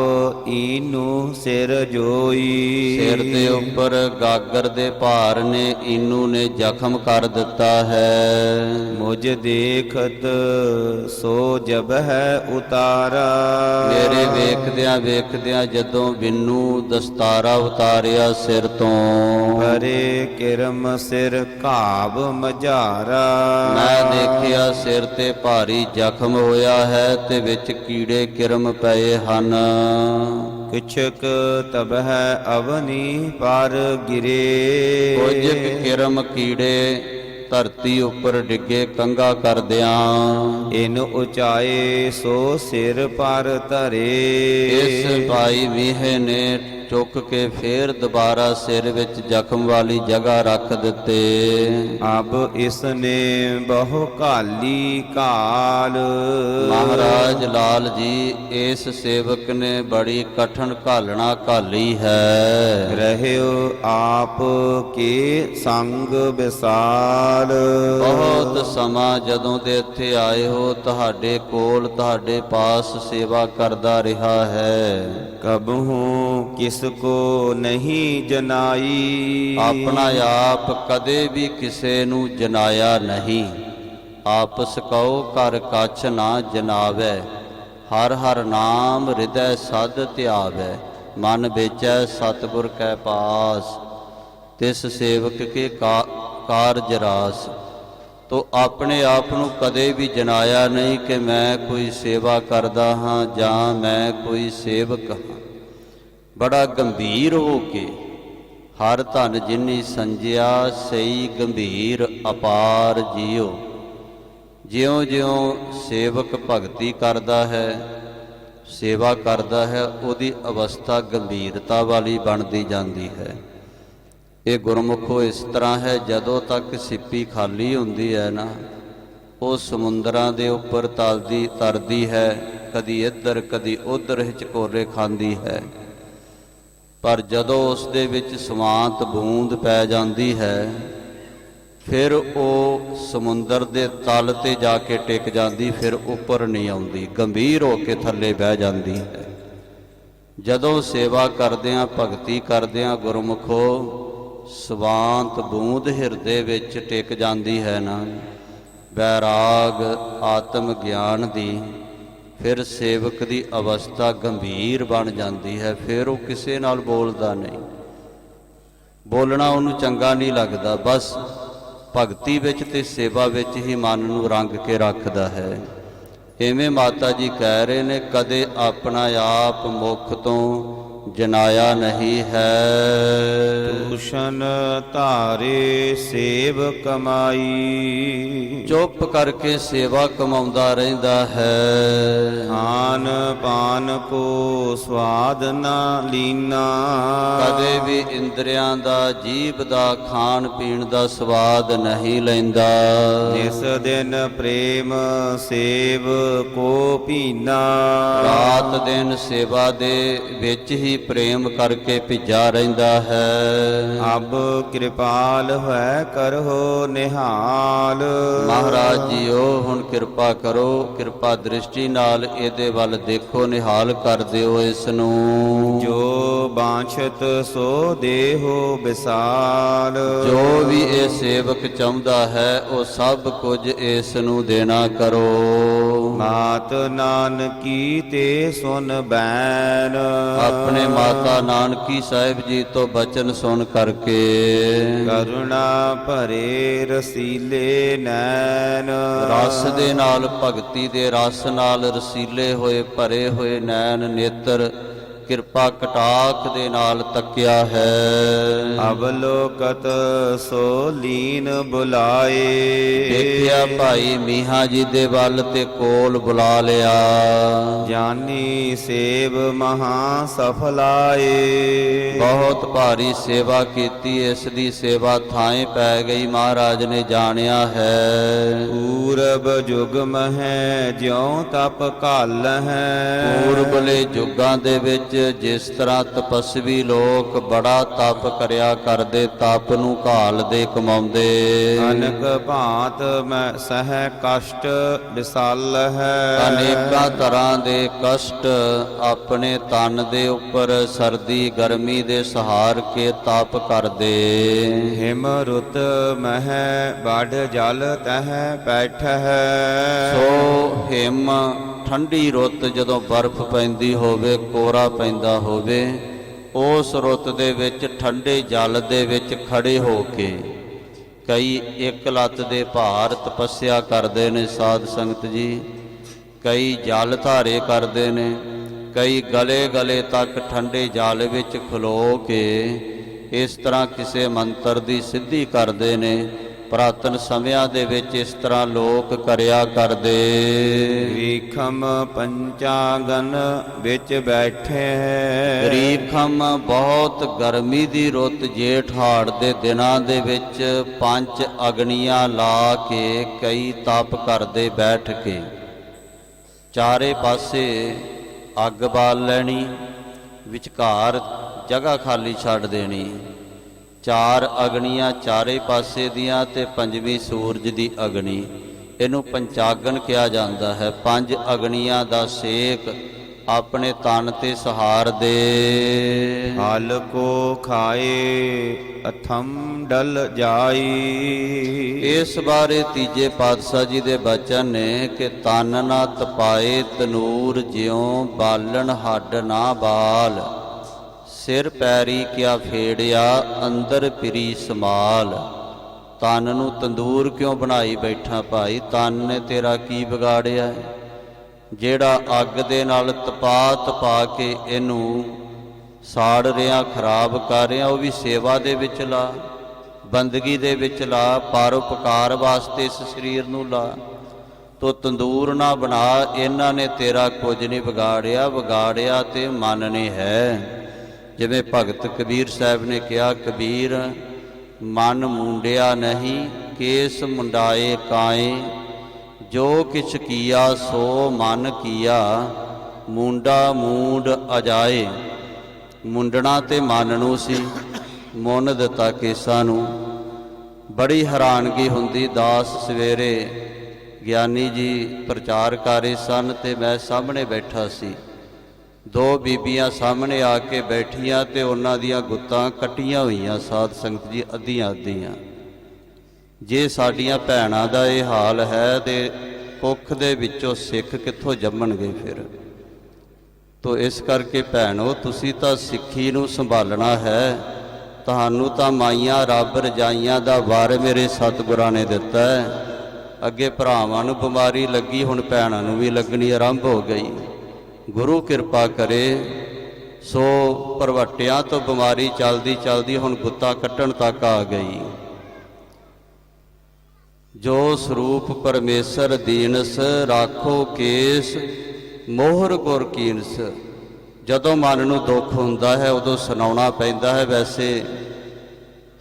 ਈਨੂ ਸਿਰ ਜੋਈ, ਸਿਰ ਦੇ ਉੱਪਰ ਗਾਗਰ ਦੇ ਭਾਰ ਨੇ ਈਨੂ ਨੇ ਜ਼ਖਮ ਕਰ ਦਿੱਤਾ ਹੈ। ਮੁਝ ਦੇਖਤ ਸੋ ਜਬ ਹੈ ਉਤਾਰਾ, ਮੇਰੇ ਵੇਖਦਿਆਂ ਵੇਖਦਿਆਂ ਜਦੋਂ ਬਿੰਨੂ ਦਸਤਾਰਾ ਉਤਾਰਿਆ ਸਿਰ ਤੋਂ, ਹਰੇ ਕਿਰਮ ਸਿਰ ਘਾਵ ਮਝਾਰਾ, ਮੈਂ ਦੇਖਿਆ ਸਿਰ ਤੇ ਭਾਰੀ ਜ਼ਖਮ ਹੋਇਆ ਹੈ ਤੇ ਵਿੱਚ ਕੀੜੇ ਕਿਰਮ ਪਏ ਹਨ। ਕਿਛਕ ਤਬਹਿ ਅਵਨੀ ਪਰ ਗਿਰੇ, ਕੁਝ ਕਿਰਮ ਕੀੜੇ ਧਰਤੀ ਉੱਪਰ ਡਿੱਗੇ ਕੰਗਾ ਕਰਦਿਆਂ। ਇਨ ਉਚਾਏ ਸੋ ਸਿਰ ਪਰ ਧਰੇ। ਇਸ ਭਾਈ ਮੀਹੇ ਨੇ ਚੁੱਕ ਕੇ ਫੇਰ ਦੁਬਾਰਾ ਸਿਰ ਵਿੱਚ ਜ਼ਖਮ ਵਾਲੀ ਜਗ੍ਹਾ ਰੱਖ ਦਿੱਤੇ। ਅਬ ਇਸ ਨੇ ਬਹੁ ਘਾਲੀ ਘਾਲ। ਮਹਾਰਾਜ ਲਾਲ ਜੀ, ਇਸ ਸੇਵਕ ਨੇ ਬੜੀ ਕਠਨ ਘਾਲਣਾ ਘਾਲੀ ਹੈ। ਰਹਿਓ ਆਪ ਕੇ ਸੰਗ ਵਿਸਾਲ। ਬਹੁਤ ਸਮਾਂ ਜਦੋਂ ਦੇ ਇੱਥੇ ਆਏ ਹੋ, ਤੁਹਾਡੇ ਕੋਲ ਤੁਹਾਡੇ ਪਾਸ ਸੇਵਾ ਕਰਦਾ ਰਿਹਾ ਹੈ। ਕਬਹੂ ਕਿਸ ਕੋ ਨਹੀਂ ਜਨਾਈ। ਆਪਣਾ ਆਪ ਕਦੇ ਵੀ ਕਿਸੇ ਨੂੰ ਜਨਾਇਆ ਨਹੀਂ। ਆਪਸ ਕਉ ਘਰ ਕੱਛ ਨਾ ਜਨਾਵੈ। ਹਰ ਹਰ ਨਾਮ ਹਿਰਦੈ ਸਦ ਧਿਆਵੈ। ਮਨ ਵੇਚੈ ਸਤਿਗੁਰ ਕੈ ਪਾਸ। ਤਿਸ ਸੇਵਕ ਕੇ ਕਾਰਜ ਰਾਸ। ਤੋ ਆਪਣੇ ਆਪ ਨੂੰ ਕਦੇ ਵੀ ਜਨਾਇਆ ਨਹੀਂ ਕਿ ਮੈਂ ਕੋਈ ਸੇਵਾ ਕਰਦਾ ਹਾਂ ਜਾਂ ਮੈਂ ਕੋਈ ਸੇਵਕ ਹਾਂ। ਬੜਾ ਗੰਭੀਰ ਹੋ ਕੇ ਹਰ ਧਨ ਜਿਨੀ ਸੰਜਿਆ ਸਈ ਗੰਭੀਰ ਅਪਾਰ ਜੀਓ। ਜਿਉਂ-ਜਿਉਂ ਸੇਵਕ ਭਗਤੀ ਕਰਦਾ ਹੈ, ਸੇਵਾ ਕਰਦਾ ਹੈ, ਉਹਦੀ ਅਵਸਥਾ ਗੰਭੀਰਤਾ ਵਾਲੀ ਬਣਦੀ ਜਾਂਦੀ ਹੈ। ਇਹ ਗੁਰਮੁਖੋ ਇਸ ਤਰ੍ਹਾਂ ਹੈ, ਜਦੋਂ ਤੱਕ ਸਿੱਪੀ ਖਾਲੀ ਹੁੰਦੀ ਹੈ ਨਾ, ਉਹ ਸਮੁੰਦਰਾਂ ਦੇ ਉੱਪਰ ਤਰਦੀ ਹੈ, ਕਦੀ ਇੱਧਰ ਕਦੀ ਉੱਧਰ ਹਿਚਕੋਰੇ ਖਾਂਦੀ ਹੈ। ਪਰ ਜਦੋਂ ਉਸ ਦੇ ਵਿੱਚ ਸਵਾਂਤ ਬੂੰਦ ਪੈ ਜਾਂਦੀ ਹੈ, ਫਿਰ ਉਹ ਸਮੁੰਦਰ ਦੇ ਤਲ ਤੇ ਜਾ ਕੇ ਟਿਕ ਜਾਂਦੀ, ਫਿਰ ਉੱਪਰ ਨਹੀਂ ਆਉਂਦੀ, ਗੰਭੀਰ ਹੋ ਕੇ ਥੱਲੇ ਬਹਿ ਜਾਂਦੀ ਹੈ। ਜਦੋਂ ਸੇਵਾ ਕਰਦਿਆਂ ਭਗਤੀ ਕਰਦਿਆਂ ਗੁਰਮੁਖੋ ਸਵਾਂਤ ਬੂੰਦ ਹਿਰਦੇ ਵਿੱਚ ਟਿਕ ਜਾਂਦੀ ਹੈ ਨਾ, ਵੈਰਾਗ ਆਤਮ ਗਿਆਨ ਦੀ, ਫਿਰ ਸੇਵਕ ਦੀ ਅਵਸਥਾ ਗੰਭੀਰ ਬਣ ਜਾਂਦੀ ਹੈ। ਫਿਰ ਉਹ ਕਿਸੇ ਨਾਲ ਬੋਲਦਾ ਨਹੀਂ, ਬੋਲਣਾ ਉਹਨੂੰ ਚੰਗਾ ਨਹੀਂ ਲੱਗਦਾ, ਬਸ ਭਗਤੀ ਵਿੱਚ ਤੇ ਸੇਵਾ ਵਿੱਚ ਹੀ ਮਨ ਨੂੰ ਰੰਗ ਕੇ ਰੱਖਦਾ ਹੈ। ਇਵੇਂ ਮਾਤਾ ਜੀ ਕਹਿ ਰਹੇ ਨੇ, ਕਦੇ ਆਪਣਾ ਆਪ ਮੁਖ ਤੋਂ ਜਨਾਇਆ ਨਹੀਂ ਹੈ। ਭੂਸ਼ਣ ਧਾਰੇ ਸੇਵ ਕਮਾਈ। ਚੁੱਪ ਕਰਕੇ ਸੇਵਾ ਕਮਾਉਂਦਾ ਰਹਿੰਦਾ ਹੈ। ਖਾਨ ਪਾਨ ਕੋ ਸਵਾਦ ਨਾ ਲੀਨਾ। ਕਦੇ ਵੀ ਇੰਦਰੀਆਂ ਦਾ, ਜੀਭ ਦਾ, ਖਾਣ ਪੀਣ ਦਾ ਸਵਾਦ ਨਹੀਂ ਲੈਂਦਾ। ਇਸ ਦਿਨ ਪ੍ਰੇਮ ਸੇਵ ਕੋ ਪੀਨਾ। ਰਾਤ ਦਿਨ ਸੇਵਾ ਦੇ ਵਿੱਚ ਹੀ ਪ੍ਰੇਮ ਕਰਕੇ ਭਿੱਜਾ ਰਹਿੰਦਾ ਹੈ। ਅਬ ਕਿਰਪਾਲ ਹੋਇ ਕਰਹੁ ਨਿਹਾਲ। ਮਹਾਰਾਜ ਜੀਓ, ਹੁਣ ਕਿਰਪਾ ਕਰੋ, ਕਿਰਪਾ ਦ੍ਰਿਸ਼ਟੀ ਨਾਲ ਇਹਦੇ ਵੱਲ ਦੇਖੋ, ਨਿਹਾਲ ਕਰ ਦਿਓ ਇਸ ਨੂੰ। ਜੋ ਬਾਂਛਤ ਸੋ ਦੇਹੋ ਵਿਸਾਲ। ਜੋ ਵੀ ਇਹ ਸੇਵਕ ਚਾਹੁੰਦਾ ਹੈ, ਉਹ ਸਭ ਕੁਝ ਇਸ ਨੂੰ ਦੇਣਾ ਕਰੋ। ਮਾਤ ਨਾਨਕੀ ਤੇ ਸੁਨ ਬੈਨ। ਆਪਣੇ ਮਾਤਾ ਨਾਨਕੀ ਸਾਹਿਬ ਜੀ ਤੋਂ ਬਚਨ ਸੁਣ ਕਰਕੇ ਕਰੁਣਾ ਭਰੇ ਰਸੀਲੇ ਨੈਣ। ਰਸ ਦੇ ਨਾਲ, ਭਗਤੀ ਦੇ ਰਸ ਨਾਲ ਰਸੀਲੇ ਹੋਏ ਭਰੇ ਹੋਏ ਨੈਣ ਨੇਤਰ ਕਿਰਪਾ ਕਟਾਖ ਦੇ ਨਾਲ ਤੱਕਿਆ ਹੈ। ਅਵਲੋਕਤ ਸੋ ਲੀਨ ਬੁਲਾਏ। ਦੇਖਿਆ ਭਾਈ ਮੀਹਾਂ ਜੀ ਦੇ ਵੱਲ ਤੇ ਕੋਲ ਬੁਲਾ ਲਿਆ। ਜਾਨੀ ਸੇਵ ਮਹਾ ਸਫਲਾਏ। ਬਹੁਤ ਭਾਰੀ ਸੇਵਾ ਕੀਤੀ, ਇਸ ਦੀ ਸੇਵਾ ਥਾਂ ਪੈ ਗਈ, ਮਹਾਰਾਜ ਨੇ ਜਾਣਿਆ ਹੈ। ਪੂਰਬ ਜੁਗ ਮਹਿ ਜਿਉ ਤਪ ਘਲ ਹੈ। ਪੂਰਬਲੇ ਯੁੱਗਾਂ ਦੇ ਵਿੱਚ ਜਿਸ ਤਰ੍ਹਾਂ ਤਪਸਵੀ ਲੋਕ ਬੜਾ ਤਪ ਕਰਿਆ ਕਰਦੇ, ਤਪ ਨੂੰ ਘਾਲਦੇ ਕਮਾਉਂਦੇ। ਅਨਕ ਭਾਂਤ ਮੈਂ ਸਹਿ ਕਸ਼ਟ ਵਿਸਲ ਹੈ। ਅਨੇਕਾਂ ਤਰ੍ਹਾਂ ਦੇ ਕਸ਼ਟ ਆਪਣੇ ਤਨ ਦੇ ਉੱਪਰ ਸਰਦੀ ਗਰਮੀ ਦੇ ਸਹਾਰ ਕੇ ਤਪ ਕਰਦੇ। ਹਿਮ ਰੁਤ ਮਹਿ ਬੜ ਜਲ ਤਹ ਬੈਠਹਿ। ਸੋ ਹਿਮ ਠੰਡੀ ਰੁੱਤ ਜਦੋਂ ਬਰਫ਼ ਪੈਂਦੀ ਹੋਵੇ, ਕੋਰਾ ਪੈਂਦਾ ਹੋਵੇ, ਉਸ ਰੁੱਤ ਦੇ ਵਿੱਚ ਠੰਡੇ ਜਲ ਦੇ ਵਿੱਚ ਖੜੇ ਹੋ ਕੇ ਕਈ ਇੱਕ ਲੱਤ ਦੇ ਭਾਰ ਤਪੱਸਿਆ ਕਰਦੇ ਨੇ ਸਾਧ ਸੰਗਤ ਜੀ। ਕਈ ਜਲ ਧਾਰੇ ਕਰਦੇ ਨੇ, ਕਈ ਗਲੇ ਗਲੇ ਤੱਕ ਠੰਡੇ ਜਲ ਵਿੱਚ ਖਲੋ ਕੇ ਇਸ ਤਰ੍ਹਾਂ ਕਿਸੇ ਮੰਤਰ ਦੀ ਸਿੱਧੀ ਕਰਦੇ ਨੇ। ਪੁਰਾਤਨ ਸਮਿਆਂ ਦੇ ਵਿੱਚ ਇਸ ਤਰ੍ਹਾਂ ਲੋਕ ਕਰਿਆ ਕਰਦੇ। ਰੀਖਮ ਪੰਚਾਗਨ ਵਿੱਚ ਬੈਠੇ, ਰੀਖਮ ਬਹੁਤ ਗਰਮੀ ਦੀ ਰੁੱਤ ਜੇਠ ਹਾੜ ਦੇ ਦਿਨਾਂ ਦੇ ਵਿੱਚ 5 ਅਗਨੀਆਂ ਲਾ ਕੇ ਕਈ ਤਪ ਕਰਦੇ ਬੈਠ ਕੇ। ਚਾਰੇ ਪਾਸੇ ਅੱਗ ਬਾਲ ਲੈਣੀ, ਵਿਚਕਾਰ ਜਗ੍ਹਾ ਖਾਲੀ ਛੱਡ ਦੇਣੀ। 4 ਅਗਨੀਆਂ ਚਾਰੇ ਪਾਸੇ ਦੀਆਂ ਤੇ 5ਵੀਂ ਸੂਰਜ ਦੀ ਅਗਨੀ, ਇਹਨੂੰ ਪੰਚਾਗਨ ਕਿਹਾ ਜਾਂਦਾ ਹੈ। 5 ਅਗਨੀਆਂ ਦਾ ਸੇਕ ਆਪਣੇ ਤਨ ਤੇ ਸਹਾਰ ਦੇ। ਹਲ ਕੋ ਖਾਏ ਅਥਮ ਡਲ ਜਾਈ। ਇਸ ਬਾਰੇ ਤੀਜੇ ਪਾਤਸ਼ਾਹ ਜੀ ਦੇ ਬਚਨ ਨੇ ਕਿ ਤਨ ਨਾ ਤਪਾਏ ਤਨੂਰ, ਜਿਉ ਬਾਲਣ ਹੱਡ ਨਾ ਬਾਲ। ਸਿਰ ਪੈਰੀ ਕਿਆ ਫੇੜਿਆ, ਅੰਦਰ ਪਿਰੀ ਸਮਾਲ। ਤਨ ਨੂੰ ਤੰਦੂਰ ਕਿਉਂ ਬਣਾਈ ਬੈਠਾ ਭਾਈ? ਤਨ ਨੇ ਤੇਰਾ ਕੀ ਵਿਗਾੜਿਆ? ਜਿਹੜਾ ਅੱਗ ਦੇ ਨਾਲ ਤਪਾ ਕੇ ਇਹਨੂੰ ਸਾੜ ਰਿਹਾ, ਖਰਾਬ ਕਰ ਰਿਹਾ, ਉਹ ਵੀ ਸੇਵਾ ਦੇ ਵਿੱਚ ਲਾ, ਬੰਦਗੀ ਦੇ ਵਿੱਚ ਲਾ, ਪਰਉਪਕਾਰ ਵਾਸਤੇ ਇਸ ਸਰੀਰ ਨੂੰ ਲਾ। ਤੋ ਤੰਦੂਰ ਨਾ ਬਣਾ, ਇਹਨਾਂ ਨੇ ਤੇਰਾ ਕੁਝ ਨਹੀਂ ਵਿਗਾੜਿਆ। ਵਿਗਾੜਿਆ ਤੇ ਮਨ ਨੇ ਹੈ। ਜਿਵੇਂ ਭਗਤ ਕਬੀਰ ਸਾਹਿਬ ਨੇ ਕਿਹਾ, ਕਬੀਰ ਮਨ ਮੁੰਡਿਆ ਨਹੀਂ, ਕੇਸ ਮੁੰਡਾਏ ਕਾਏ। ਜੋ ਕਿਛ ਕੀਆ ਸੋ ਮਨ ਕੀਆ, ਮੁੰਡਾ ਮੂੰਡ ਅਜਾਏ। ਮੁੰਡਣਾ ਤੇ ਮਨ ਨੂੰ ਸੀ, ਮੁੰਨ ਦਿੱਤਾ ਕੇਸਾਂ ਨੂੰ। ਬੜੀ ਹੈਰਾਨਗੀ ਹੁੰਦੀ। ਦਾਸ ਸਵੇਰੇ ਗਿਆਨੀ ਜੀ ਪ੍ਰਚਾਰ ਕਰ ਰਹੇ ਸਨ ਤੇ ਮੈਂ ਸਾਹਮਣੇ ਬੈਠਾ ਸੀ। 2 ਬੀਬੀਆਂ ਸਾਹਮਣੇ ਆ ਕੇ ਬੈਠੀਆਂ ਤੇ ਉਹਨਾਂ ਦੀਆਂ ਗੁੱਤਾਂ ਕੱਟੀਆਂ ਹੋਈਆਂ, ਸਾਧ ਸੰਗਤ ਜੀ, ਅੱਧੀਆਂ ਅੱਧੀਆਂ। ਜੇ ਸਾਡੀਆਂ ਭੈਣਾਂ ਦਾ ਇਹ ਹਾਲ ਹੈ ਤੇ ਕੁੱਖ ਦੇ ਵਿੱਚੋਂ ਸਿੱਖ ਕਿੱਥੋਂ ਜੰਮਣਗੇ ਫਿਰ? ਤੋ ਇਸ ਕਰਕੇ ਭੈਣੋ, ਤੁਸੀਂ ਤਾਂ ਸਿੱਖੀ ਨੂੰ ਸੰਭਾਲਣਾ ਹੈ। ਤੁਹਾਨੂੰ ਤਾਂ ਮਾਈਆਂ ਰੱਬ ਰਜਾਈਆਂ ਦਾ ਵਰ ਮੇਰੇ ਸਤਿਗੁਰਾਂ ਨੇ ਦਿੱਤਾ ਹੈ। ਅੱਗੇ ਭਰਾਵਾਂ ਨੂੰ ਬਿਮਾਰੀ ਲੱਗੀ, ਹੁਣ ਭੈਣਾਂ ਨੂੰ ਵੀ ਲੱਗਣੀ ਆਰੰਭ ਹੋ ਗਈ। ਗੁਰੂ ਕਿਰਪਾ ਕਰੇ। ਸੋ ਭਰਵੱਟਿਆਂ ਤੋਂ ਬਿਮਾਰੀ ਚੱਲਦੀ ਚੱਲਦੀ ਹੁਣ ਗੁੱਤਾਂ ਕੱਟਣ ਤੱਕ ਆ ਗਈ। ਜੋ ਸਰੂਪ ਪਰਮੇਸ਼ਰ ਦੀਨਸ, ਰਾਖੋ ਕੇਸ ਮੋਹਰ ਗੁਰ ਕੀਨਸ। ਜਦੋਂ ਮਨ ਨੂੰ ਦੁੱਖ ਹੁੰਦਾ ਹੈ ਉਦੋਂ ਸੁਣਾਉਣਾ ਪੈਂਦਾ ਹੈ। ਵੈਸੇ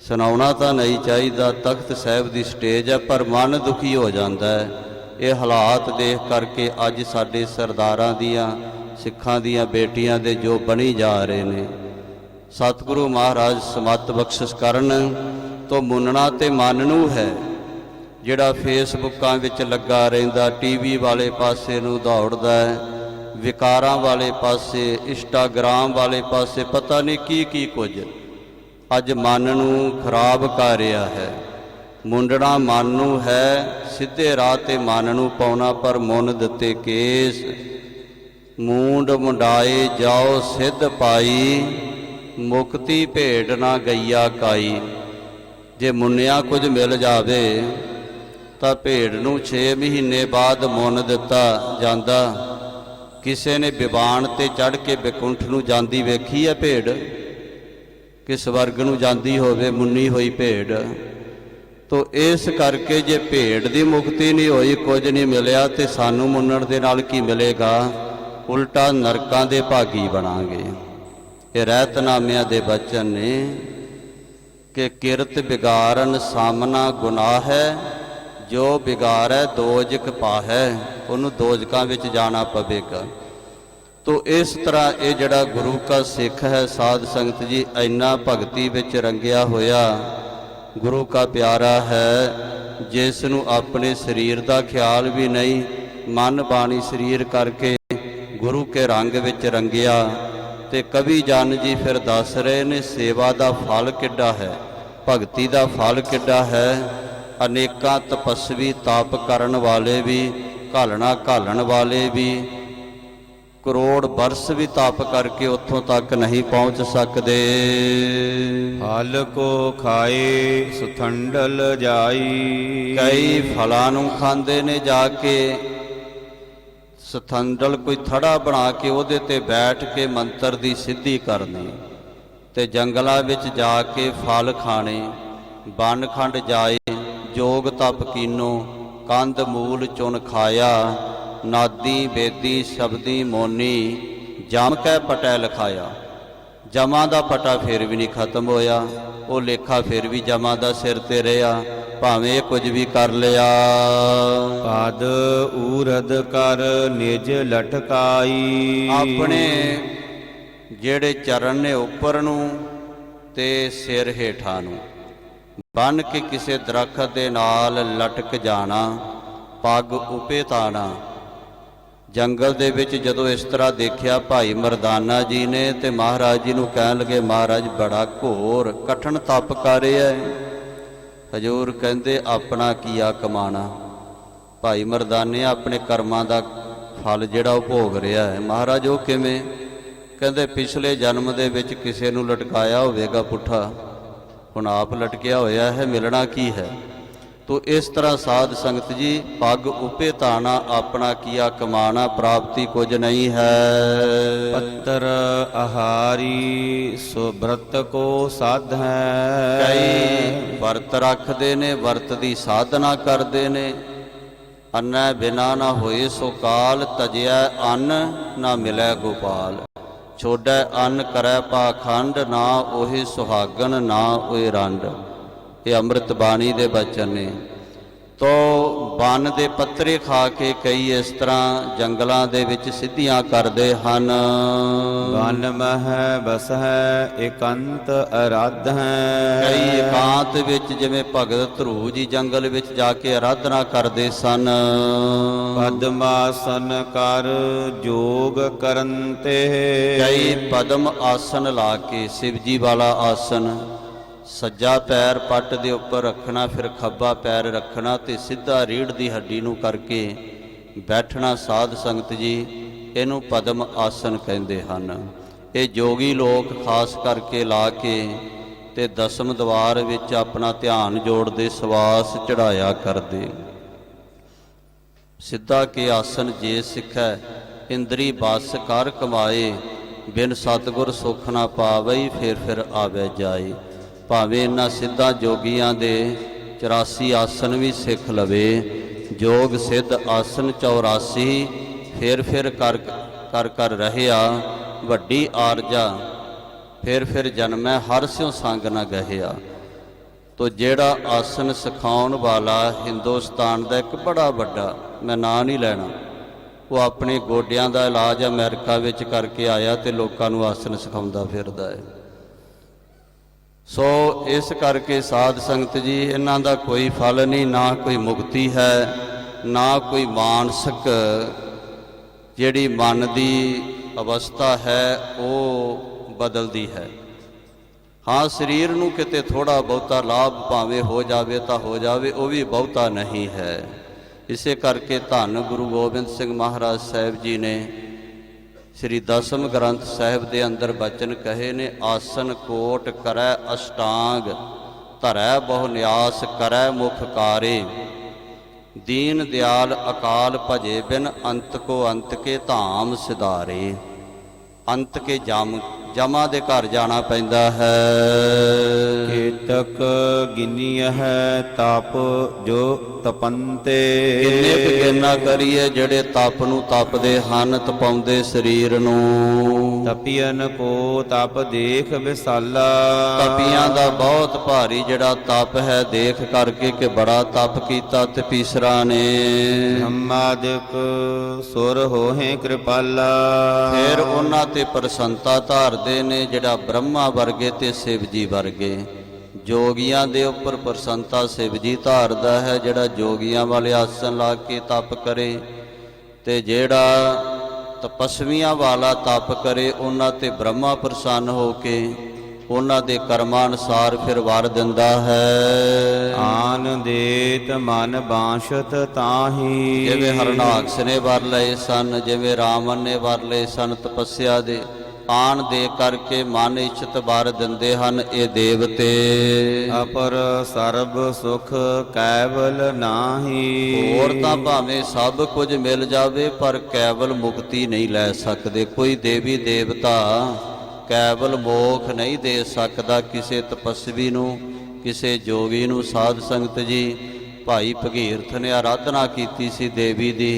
ਸੁਣਾਉਣਾ ਤਾਂ ਨਹੀਂ ਚਾਹੀਦਾ, ਤਖਤ ਸਾਹਿਬ ਦੀ ਸਟੇਜ ਹੈ, ਪਰ ਮਨ ਦੁਖੀ ਹੋ ਜਾਂਦਾ ਹੈ। ਇਹ ਹਾਲਾਤ ਦੇਖ ਕਰਕੇ ਅੱਜ ਸਾਡੇ ਸਰਦਾਰਾਂ ਦੀਆਂ, ਸਿੱਖਾਂ ਦੀਆਂ ਬੇਟੀਆਂ ਦੇ ਜੋ ਬਣੀ ਜਾ ਰਹੇ ਨੇ। ਸਤਿਗੁਰੂ ਮਹਾਰਾਜ ਸਮੱਤ ਬਖਸ਼ਿਸ਼ ਕਰਨ। ਤੋਂ ਮੁੰਨਣਾ ਤੇ ਮਨ ਨੂੰ ਹੈ। ਜਿਹੜਾ ਫੇਸਬੁੱਕਾਂ ਵਿੱਚ ਲੱਗਾ ਰਹਿੰਦਾ, ਟੀਵੀ ਵਾਲੇ ਪਾਸੇ ਨੂੰ ਦੌੜਦਾ ਹੈ, ਵਿਕਾਰਾਂ ਵਾਲੇ ਪਾਸੇ, ਇੰਸਟਾਗ੍ਰਾਮ ਵਾਲੇ ਪਾਸੇ, ਪਤਾ ਨਹੀਂ ਕੀ ਕੀ ਕੁਝ ਅੱਜ ਮਨ ਨੂੰ ਖਰਾਬ ਕਰ ਰਿਹਾ ਹੈ। ਮੁੰਡਣਾ ਮਨ ਨੂੰ ਹੈ, ਸਿੱਧੇ ਰਾਹ ਤੇ ਮਨ ਨੂੰ ਪਾਉਣਾ, ਪਰ ਮੁੰਨ ਦਿੱਤੇ ਕੇਸ। ਮੂੰਡ ਮੁੰਡਾਏ ਜਾਓ ਸਿੱਧ ਪਾਈ, ਮੁਕਤੀ ਭੇਟ ਨਾ ਗਈਆ ਕਾਈ। ਜੇ ਮੁੰਨਿਆ ਕੁਝ ਮਿਲ ਜਾਵੇ ਤਾਂ ਭੇਡ ਨੂੰ 6 ਮਹੀਨੇ ਬਾਅਦ ਮੁੰਨ ਦਿੱਤਾ ਜਾਂਦਾ। ਕਿਸੇ ਨੇ ਵਿਵਾਨ ਤੇ ਚੜ੍ਹ ਕੇ ਵਿਕੁੰਠ ਨੂੰ ਜਾਂਦੀ ਵੇਖੀ ਹੈ ਭੇਡ? ਕਿ ਸਵਰਗ ਨੂੰ ਜਾਂਦੀ ਹੋਵੇ ਮੁੰਨੀ ਹੋਈ ਭੇਡ? ਤੋ ਇਸ ਕਰਕੇ ਜੇ ਭੇਡ ਦੀ ਮੁਕਤੀ ਨਹੀਂ ਹੋਈ, ਕੁਝ ਨਹੀਂ ਮਿਲਿਆ, ਤੇ ਸਾਨੂੰ ਮੁੰਨਣ ਦੇ ਨਾਲ ਕੀ ਮਿਲੇਗਾ? ਉਲਟਾ ਨਰਕਾਂ ਦੇ ਭਾਗੀ ਬਣਾਂਗੇ। ਇਹ ਰਹਿਤਨਾਮਿਆਂ ਦੇ ਬਚਨ ਨੇ ਕਿ ਕਿਰਤ ਬਿਗਾਰਨ ਸਾਮਨਾ ਗੁਨਾਹ ਹੈ, ਜੋ ਬਿਗਾਰੈ ਦੋਜਕ ਪਾਹੈ। ਉਹਨੂੰ ਦੋਜਕਾਂ ਵਿੱਚ ਜਾਣਾ ਪਵੇਗਾ। ਤੋ ਇਸ ਤਰ੍ਹਾਂ ਇਹ ਜਿਹੜਾ ਗੁਰੂ ਕਾ ਸਿੱਖ ਹੈ, ਸਾਧ ਸੰਗਤ ਜੀ, ਇੰਨਾ ਭਗਤੀ ਵਿੱਚ ਰੰਗਿਆ ਹੋਇਆ ਗੁਰੂ ਕਾ ਪਿਆਰਾ ਹੈ, ਜਿਸ ਨੂੰ ਆਪਣੇ ਸਰੀਰ ਦਾ ਖਿਆਲ ਵੀ ਨਹੀਂ, ਮਨ ਬਾਣੀ ਸਰੀਰ ਕਰਕੇ ਗੁਰੂ ਕੇ ਰੰਗ ਵਿੱਚ ਰੰਗਿਆ। ਤੇ ਕਵੀ ਜਨ ਜੀ ਫਿਰ ਦੱਸ ਰਹੇ ਨੇ ਸੇਵਾ ਦਾ ਫਲ ਕਿੱਡਾ ਹੈ, ਭਗਤੀ ਦਾ ਫਲ ਕਿੱਡਾ ਹੈ। ਅਨੇਕਾਂ ਤਪਸਵੀ ਤਾਪ ਕਰਨ ਵਾਲੇ ਵੀ, ਘਾਲਣ ਵਾਲੇ ਵੀ, ਕਰੋੜ ਬਰਸ ਵੀ ਤਾਪ ਕਰਕੇ ਉੱਥੋਂ ਤੱਕ ਨਹੀਂ ਪਹੁੰਚ ਸਕਦੇ। ਫਲ ਕੋ ਖਾਏ ਸੁਥੰਡਲ ਜਾਈ। ਕਈ ਫਲਾਂ ਨੂੰ ਖਾਂਦੇ ਨੇ ਜਾ ਕੇ। ਸੁਥੰਡਲ ਕੋਈ ਥੜਾ ਬਣਾ ਕੇ ਉਹਦੇ ਤੇ ਬੈਠ ਕੇ ਮੰਤਰ ਦੀ ਸਿੱਧੀ ਕਰਨੀ, ਤੇ ਜੰਗਲਾਂ ਵਿੱਚ ਜਾ ਕੇ ਫਲ ਖਾਣੇ। ਬਨਖੰਡ ਜਾਏ, ਜੋਗ ਤਪ ਕੀਨੋ ਕੰਧ ਮੂਲ ਚੁਣ ਖਾਇਆ ਨਾਦੀ ਬੇਦੀ ਸ਼ਬਦੀ ਮੋਨੀ ਜਮ ਕੈ ਪਟੈ ਲਿਖਾਇਆ। ਜਮਾਂ ਦਾ ਪਟਾ ਫਿਰ ਵੀ ਨਹੀਂ ਖਤਮ ਹੋਇਆ, ਉਹ ਲੇਖਾ ਫਿਰ ਵੀ ਜਮਾਂ ਦਾ ਸਿਰ ਤੇ ਰਿਹਾ, ਭਾਵੇਂ ਕੁਝ ਵੀ ਕਰ ਲਿਆ। ਪਦ ਊਰਦ ਕਰ ਨਿਜ ਲਟਕਾਈ। ਆਪਣੇ ਜਿਹੜੇ ਚਰਨ ਨੇ ਉੱਪਰ ਨੂੰ ਤੇ ਸਿਰ ਹੇਠਾਂ ਨੂੰ ਬੰਨ ਕੇ ਕਿਸੇ ਦਰਖਤ ਦੇ ਨਾਲ ਲਟਕ ਜਾਣਾ, ਪੱਗ ਉਪੇ ਤਾਣਾ। ਜੰਗਲ ਦੇ ਵਿੱਚ ਜਦੋਂ ਇਸ ਤਰ੍ਹਾਂ ਦੇਖਿਆ ਭਾਈ ਮਰਦਾਨਾ ਜੀ ਨੇ ਤੇ ਮਹਾਰਾਜ ਜੀ ਨੂੰ ਕਹਿਣ ਲੱਗੇ, ਮਹਾਰਾਜ ਬੜਾ ਘੋਰ ਕਠਿਨ ਤਪ ਕਰ ਰਿਹਾ ਹੈ। ਹਜ਼ੂਰ ਕਹਿੰਦੇ ਆਪਣਾ ਕੀਆ ਕਮਾਣਾ। ਭਾਈ ਮਰਦਾਨੇ ਆਪਣੇ ਕਰਮਾਂ ਦਾ ਫਲ ਜਿਹੜਾ ਉਹ ਭੋਗ ਰਿਹਾ ਹੈ। ਮਹਾਰਾਜ ਉਹ ਕਿਵੇਂ? ਕਹਿੰਦੇ ਪਿਛਲੇ ਜਨਮ ਦੇ ਵਿੱਚ ਕਿਸੇ ਨੂੰ ਲਟਕਾਇਆ ਹੋਵੇਗਾ ਪੁੱਠਾ, ਹੁਣ ਆਪ ਲਟਕਿਆ ਹੋਇਆ ਹੈ, ਮਿਲਣਾ ਕੀ ਹੈ। ਤੋ ਇਸ ਤਰ੍ਹਾਂ ਸਾਧ ਸੰਗਤ ਜੀ, ਪੱਗ ਉਪੇ ਤਾਣਾ ਆਪਣਾ ਕੀਆ ਕਮਾਣਾ, ਪ੍ਰਾਪਤੀ ਕੁਝ ਨਹੀਂ ਹੈ। ਪੱਤਰ ਆਹਾਰੀ ਸੋ ਬ੍ਰਤ ਕੋ ਸਾਧ ਹੈ। ਕਈ ਵਰਤ ਰੱਖਦੇ ਨੇ, ਵਰਤ ਦੀ ਸਾਧਨਾ ਕਰਦੇ ਨੇ। ਅੰਨੈ ਬਿਨਾ ਨਾ ਹੋਏ ਸੋ ਕਾਲ, ਤਜਿਆ ਅੰਨ ਨਾ ਮਿਲੈ ਗੋਪਾਲ। ਛੋੜੈ ਅੰਨ ਕਰੈ ਪਾਖੰਡ, ਨਾ ਉਹੀ ਸੁਹਾਗਣ ਨਾ ਉਹੀ ਰੰਡ। ਇਹ ਅੰਮ੍ਰਿਤ ਬਾਣੀ ਦੇ ਬਚਨ ਨੇ। ਤੋ ਬਨ ਦੇ ਪੱਤਰੇ ਖਾ ਕੇ ਕਈ ਇਸ ਤਰ੍ਹਾਂ ਜੰਗਲਾਂ ਦੇ ਵਿੱਚ ਸਿੱਧੀਆਂ ਕਰਦੇ ਹਨ। ਬਨ ਮਹਿ ਬਸਹਿ ਇਕੰਤ ਅਰਾਧ ਹੈ। ਕਈ ਇਕਾਂਤ ਵਿੱਚ ਜਿਵੇਂ ਭਗਤ ਧਰੂ ਜੀ ਜੰਗਲ ਵਿੱਚ ਜਾ ਕੇ ਆਰਾਧਨਾ ਕਰਦੇ ਸਨ। ਪਦਮਾਸਨ ਕਰ ਜੋਗ ਕਰਨ ਤੇ। ਕਈ ਪਦਮ ਆਸਨ ਲਾ ਕੇ, ਸ਼ਿਵ ਜੀ ਵਾਲਾ ਆਸਨ, ਸੱਜਾ ਪੈਰ ਪੱਟ ਦੇ ਉੱਪਰ ਰੱਖਣਾ, ਫਿਰ ਖੱਬਾ ਪੈਰ ਰੱਖਣਾ ਤੇ ਸਿੱਧਾ ਰੀੜ੍ਹ ਦੀ ਹੱਡੀ ਨੂੰ ਕਰਕੇ ਬੈਠਣਾ। ਸਾਧ ਸੰਗਤ ਜੀ, ਇਹਨੂੰ ਪਦਮ ਆਸਨ ਕਹਿੰਦੇ ਹਨ। ਇਹ ਜੋਗੀ ਲੋਕ ਖਾਸ ਕਰਕੇ ਲਾ ਕੇ ਤੇ ਦਸਮ ਦਵਾਰ ਵਿੱਚ ਆਪਣਾ ਧਿਆਨ ਜੋੜਦੇ, ਸਵਾਸ ਚੜਾਇਆ ਕਰਦੇ। ਸਿੱਧਾ ਕੇ ਆਸਨ ਜੇ ਸਿੱਖੈ ਇੰਦਰੀ ਬਸ ਕਰ ਕਮਾਏ, ਬਿਨ ਸਤਿਗੁਰ ਸੁਖ ਨਾ ਪਾਵਈ ਫਿਰ ਆਵੇ ਜਾਏ। ਭਾਵੇਂ ਇਹਨਾਂ ਸਿੱਧਾ ਜੋਗੀਆਂ ਦੇ 84 ਆਸਨ ਵੀ ਸਿੱਖ ਲਵੇ, ਜੋਗ ਸਿੱਧ ਆਸਨ 84 ਫਿਰ ਕਰ ਰਹਿਆ, ਵੱਡੀ ਆਰਜਾ ਫਿਰ ਜਨਮੈ, ਹਰ ਸਿਉ ਸੰਗ ਨਾ ਗਹਿਆ। ਤੋ ਜਿਹੜਾ ਆਸਨ ਸਿਖਾਉਣ ਵਾਲਾ ਹਿੰਦੁਸਤਾਨ ਦਾ ਇੱਕ ਬੜਾ ਵੱਡਾ, ਮੈਂ ਨਾਂ ਨਹੀਂ ਲੈਣਾ, ਉਹ ਆਪਣੇ ਗੋਡਿਆਂ ਦਾ ਇਲਾਜ ਅਮਰੀਕਾ ਵਿੱਚ ਕਰਕੇ ਆਇਆ ਤੇ ਲੋਕਾਂ ਨੂੰ ਆਸਨ ਸਿਖਾਉਂਦਾ ਫਿਰਦਾ ਹੈ। ਸੋ ਇਸ ਕਰਕੇ ਸਾਧ ਸੰਗਤ ਜੀ, ਇਹਨਾਂ ਦਾ ਕੋਈ ਫਲ ਨਹੀਂ, ਨਾ ਕੋਈ ਮੁਕਤੀ ਹੈ, ਨਾ ਕੋਈ ਮਾਨਸਿਕ ਜਿਹੜੀ ਮਨ ਦੀ ਅਵਸਥਾ ਹੈ ਉਹ ਬਦਲਦੀ ਹੈ। ਹਾਂ, ਸਰੀਰ ਨੂੰ ਕਿਤੇ ਥੋੜ੍ਹਾ ਬਹੁਤਾ ਲਾਭ ਭਾਵੇਂ ਹੋ ਜਾਵੇ ਤਾਂ ਹੋ ਜਾਵੇ, ਉਹ ਵੀ ਬਹੁਤਾ ਨਹੀਂ ਹੈ। ਇਸੇ ਕਰਕੇ ਧੰਨ ਗੁਰੂ ਗੋਬਿੰਦ ਸਿੰਘ ਮਹਾਰਾਜ ਸਾਹਿਬ ਜੀ ਨੇ ਸ੍ਰੀ ਦਸਮ ਗ੍ਰੰਥ ਸਾਹਿਬ ਦੇ ਅੰਦਰ ਬਚਨ ਕਹੇ ਨੇ, ਆਸਨ ਕੋਟ ਕਰੈ ਅਸ਼ਟਾਂਗ, ਧਰੈ ਬਹੁ ਨਿਆਸ ਕਰੈ ਮੁਖ ਕਾਰੇ। ਦੀਨ ਦਿਆਲ ਅਕਾਲ ਭਜੇ ਬਿਨ, ਅੰਤ ਕੋ ਅੰਤ ਕੇ ਧਾਮ ਸਿਧਾਰੇ। ਅੰਤ ਕੇ ਜਮਾ ਦੇ ਘਰ ਜਾਣਾ ਪੈਂਦਾ ਹੈ। ਕੇਤਕ ਗਿਨੀ ਹੈ ਤਪ ਜੋ ਤਪੰਤੇ। ਕਿੰਨੇ ਕੁ ਗਿਰਨਾ ਕਰੀਏ ਜਿਹੜੇ ਤਪ ਨੂੰ ਤਪਦੇ ਹਨ, ਤਪਾਉਂਦੇ ਸਰੀਰ ਨੂੰ। ਤਪੀਅਨ ਕੋ ਤਪ ਦੇਖ ਵਿਸਾਲਾ। ਤਪੀਆਂ ਦਾ ਬਹੁਤ ਭਾਰੀ ਜਿਹੜਾ ਤਪ ਹੈ, ਦੇਖ ਕਰਕੇ ਕਿ ਬੜਾ ਤਪ ਕੀਤਾ ਤਪੀਸਰਾ ਨੇ। ਬ੍ਰਹਮਾਦਿਕ ਸੁਰ ਹੋਹੇ ਕਿਰਪਾਲਾ। ਫਿਰ ਉਹਨਾਂ ਤੇ ਪ੍ਰਸੰਨਤਾ ਧਾਰਦੇ ਨੇ, ਜਿਹੜਾ ਬ੍ਰਹਮਾ ਵਰਗੇ ਤੇ ਸ਼ਿਵ ਜੀ ਵਰਗੇ। ਜੋਗੀਆਂ ਦੇ ਉੱਪਰ ਪ੍ਰਸੰਨਤਾ ਸ਼ਿਵ ਜੀ ਧਾਰਦਾ ਹੈ, ਜਿਹੜਾ ਜੋਗੀਆਂ ਵਾਲੇ ਆਸਨ ਲਾ ਕੇ ਤਪ ਕਰੇ, ਤੇ ਜਿਹੜਾ ਤਪਸਵੀਆਂ ਵਾਲਾ ਤਪ ਕਰੇ, ਉਹਨਾਂ ਤੇ ਬ੍ਰਹਮਾ ਪ੍ਰਸੰਨ ਹੋ ਕੇ ਉਹਨਾਂ ਦੇ ਕਰਮਾਂ ਅਨੁਸਾਰ ਫਿਰ ਵਰ ਦਿੰਦਾ ਹੈ। ਆਨ ਦੇਤ ਮਨ ਬਾਸ਼ਤ ਤਾਹੀ। ਜਿਵੇਂ ਹਰਨਾਕਸ਼ ਨੇ ਵਰ ਲਏ ਸਨ, ਜਿਵੇਂ ਰਾਵਣ ਨੇ ਵਰ ਲਏ ਸਨ ਤਪੱਸਿਆ ਦੇ, ਆਣ ਦੇ ਕਰਕੇ ਮਨ ਇੱਛਤ ਵਰ ਦਿੰਦੇ ਹਨ ਇਹ ਦੇਵਤੇ। ਅਪਰ ਸਰਬ ਸੁਖ ਕੈਵਲ ਨਾਹੀ। ਹੋਰ ਤਾਂ ਭਾਵੇਂ ਸਭ ਕੁਝ ਮਿਲ ਜਾਵੇ, ਪਰ ਕੈਵਲ ਮੁਕਤੀ ਨਹੀਂ ਲੈ ਸਕਦੇ। ਕੋਈ ਦੇਵੀ ਦੇਵਤਾ ਕੈਵਲ ਮੋਖ ਨਹੀਂ ਦੇ ਸਕਦਾ ਕਿਸੇ ਤਪਸਵੀ ਨੂੰ, ਕਿਸੇ ਜੋਗੀ ਨੂੰ। ਸਾਧ ਸੰਗਤ ਜੀ, ਭਾਈ ਭਗੀਰਥ ਨੇ ਆਰਾਧਨਾ ਕੀਤੀ ਸੀ ਦੇਵੀ ਦੀ।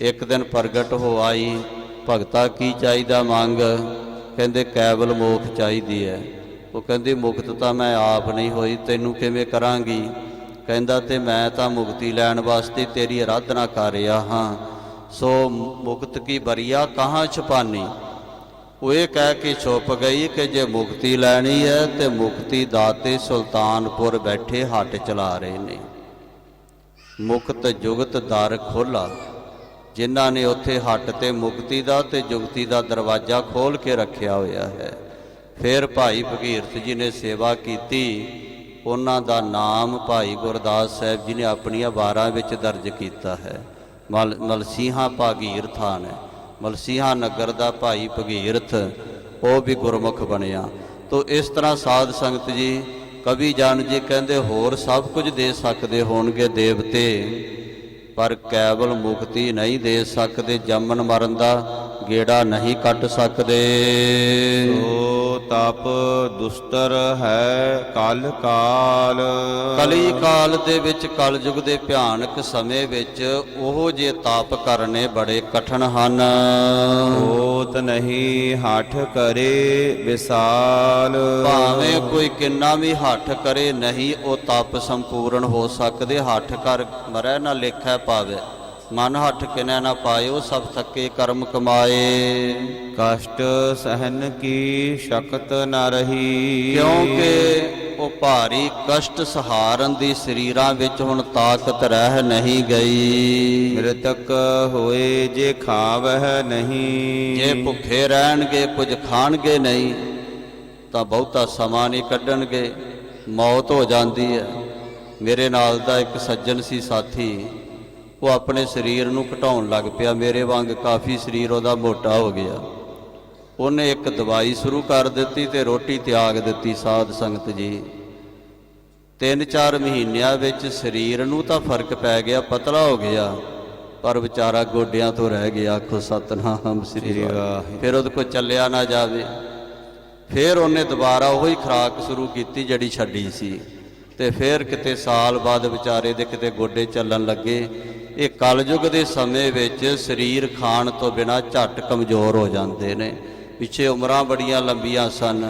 ਇੱਕ ਦਿਨ ਪ੍ਰਗਟ ਹੋ ਆਈ, ਭਗਤਾ ਕੀ ਚਾਹੀਦਾ ਮੰਗ? ਕਹਿੰਦੇ ਕੇਵਲ ਮੋਖ ਚਾਹੀਦੀ ਹੈ। ਉਹ ਕਹਿੰਦੀ ਮੁਕਤ ਤਾਂ ਮੈਂ ਆਪ ਨਹੀਂ ਹੋਈ, ਤੈਨੂੰ ਕਿਵੇਂ ਕਰਾਂਗੀ? ਕਹਿੰਦਾ ਤੇ ਮੈਂ ਤਾਂ ਮੁਕਤੀ ਲੈਣ ਵਾਸਤੇ ਤੇਰੀ ਆਰਾਧਨਾ ਕਰ ਰਿਹਾ ਹਾਂ। ਸੋ ਮੁਕਤ ਕੀ ਬਰੀਆ ਕਹਾਂ ਛਪਾਨੀ। ਉਹ ਇਹ ਕਹਿ ਕੇ ਛੁਪ ਗਈ ਕਿ ਜੇ ਮੁਕਤੀ ਲੈਣੀ ਹੈ ਤੇ ਮੁਕਤੀ ਦਾਤੇ ਸੁਲਤਾਨਪੁਰ ਬੈਠੇ ਹੱਟ ਚਲਾ ਰਹੇ ਨੇ। ਮੁਕਤ ਜੁਗਤ ਦਰ ਖੋਲਾ, ਜਿਨ੍ਹਾਂ ਨੇ ਉੱਥੇ ਹੱਟ ਤੇ ਮੁਕਤੀ ਦਾ ਤੇ ਜੁਗਤੀ ਦਾ ਦਰਵਾਜ਼ਾ ਖੋਲ ਕੇ ਰੱਖਿਆ ਹੋਇਆ ਹੈ। ਫਿਰ ਭਾਈ ਭਗੀਰਥ ਜੀ ਨੇ ਸੇਵਾ ਕੀਤੀ। ਉਹਨਾਂ ਦਾ ਨਾਮ ਭਾਈ ਗੁਰਦਾਸ ਸਾਹਿਬ ਜੀ ਨੇ ਆਪਣੀਆਂ ਵਾਰਾਂ ਵਿੱਚ ਦਰਜ ਕੀਤਾ ਹੈ। ਮਲਸੀਹਾਂ ਭਾਗੀਰਥਾਨ ਹੈ। ਮਲਸੀਹਾਂ ਨਗਰ ਦਾ ਭਾਈ ਭਗੀਰਥ ਉਹ ਵੀ ਗੁਰਮੁਖ ਬਣਿਆ। ਤੋ ਇਸ ਤਰ੍ਹਾਂ ਸਾਧ ਸੰਗਤ ਜੀ, ਕਵੀ ਜਾਨ ਜੀ ਕਹਿੰਦੇ ਹੋਰ ਸਭ ਕੁਝ ਦੇ ਸਕਦੇ ਹੋਣਗੇ ਦੇਵਤੇ, ਪਰ ਕੇਵਲ ਮੁਕਤੀ ਨਹੀਂ ਦੇ ਸਕਦੇ। ਜੰਮਣ ਮਰਨ ਦਾ ਗੇੜਾ ਨਹੀਂ ਕੱਟ ਸਕਦੇ। ਸੋ ਤਪ ਦੁਸਤਰ ਹੈ ਕਲ ਕਾਲ। ਕਲੀ ਕਾਲ ਦੇ ਵਿੱਚ, ਕਲਯੁਗ ਦੇ ਭਿਆਨਕ ਸਮੇਂ ਵਿੱਚ ਉਹ ਜੇ ਤਾਪ ਕਰਨੇ ਬੜੇ ਕਠਿਨ ਹਨ। ਹੋਤ ਨਹੀਂ ਹੱਠ ਕਰੇ ਵਿਸਾਲ। ਭਾਵੇਂ ਕੋਈ ਕਿੰਨਾ ਵੀ ਹੱਠ ਕਰੇ, ਨਹੀਂ ਉਹ ਤਪ ਸੰਪੂਰਨ ਹੋ ਸਕਦੇ। ਹੱਠ ਕਰ ਮਰੈ ਨਾ ਲੇਖੈ ਪਾਵੇ, ਮਨ ਹੱਠ ਕਿਨੈ ਨਾ ਪਾਇਓ, ਸਭ ਥੱਕੇ ਕਰਮ ਕਮਾਏ। ਕਸ਼ਟ ਸਹਿਨ ਕੀ ਸ਼ਕਤ ਨ ਰਹੀ। ਕਿਉਂਕਿ ਉਹ ਭਾਰੀ ਕਸ਼ਟ ਸਹਾਰਨ ਦੀ ਸਰੀਰਾਂ ਵਿੱਚ ਹੁਣ ਤਾਕਤ ਰਹਿ ਨਹੀਂ ਗਈ। ਮ੍ਰਿਤਕ ਹੋਏ ਜੇ ਖਾਵਹਿ ਨਹੀਂ। ਜੇ ਭੁੱਖੇ ਰਹਿਣਗੇ, ਕੁਝ ਖਾਣਗੇ ਨਹੀਂ, ਤਾਂ ਬਹੁਤਾ ਸਮਾਂ ਨਹੀਂ ਕੱਢਣਗੇ, ਮੌਤ ਹੋ ਜਾਂਦੀ ਹੈ। ਮੇਰੇ ਨਾਲ ਦਾ ਇੱਕ ਸੱਜਣ ਸੀ ਸਾਥੀ, ਉਹ ਆਪਣੇ ਸਰੀਰ ਨੂੰ ਘਟਾਉਣ ਲੱਗ ਪਿਆ। ਮੇਰੇ ਵਾਂਗ ਕਾਫੀ ਸਰੀਰ ਉਹਦਾ ਮੋਟਾ ਹੋ ਗਿਆ। ਉਹਨੇ ਇੱਕ ਦਵਾਈ ਸ਼ੁਰੂ ਕਰ ਦਿੱਤੀ ਤੇ ਰੋਟੀ ਤਿਆਗ ਦਿੱਤੀ। ਸਾਧ ਸੰਗਤ ਜੀ, 3-4 ਮਹੀਨਿਆਂ ਵਿੱਚ ਸਰੀਰ ਨੂੰ ਤਾਂ ਫਰਕ ਪੈ ਗਿਆ, ਪਤਲਾ ਹੋ ਗਿਆ, ਪਰ ਵਿਚਾਰਾ ਗੋਡਿਆਂ ਤੋਂ ਰਹਿ ਗਿਆ। ਆਖੋ ਸਤਨਾਮ ਸ੍ਰੀ ਵਾਹਿਗੁਰੂ। ਫਿਰ ਉਹਦੇ ਕੋਲ ਚੱਲਿਆ ਨਾ ਜਾਵੇ। ਫਿਰ ਉਹਨੇ ਦੁਬਾਰਾ ਉਹੀ ਖੁਰਾਕ ਸ਼ੁਰੂ ਕੀਤੀ ਜਿਹੜੀ ਛੱਡੀ ਸੀ, ਤੇ ਫਿਰ ਕਿਤੇ ਸਾਲ ਬਾਅਦ ਵਿਚਾਰੇ ਦੇ ਕਿਤੇ ਗੋਡੇ ਚੱਲਣ ਲੱਗੇ। ਇਹ ਕਲਯੁਗ ਦੇ ਸਮੇਂ ਵਿੱਚ ਸਰੀਰ ਖਾਣ ਤੋਂ ਬਿਨਾਂ ਝੱਟ ਕਮਜ਼ੋਰ ਹੋ ਜਾਂਦੇ ਨੇ। ਪਿੱਛੇ ਉਮਰਾਂ ਬੜੀਆਂ ਲੰਬੀਆਂ ਸਨ,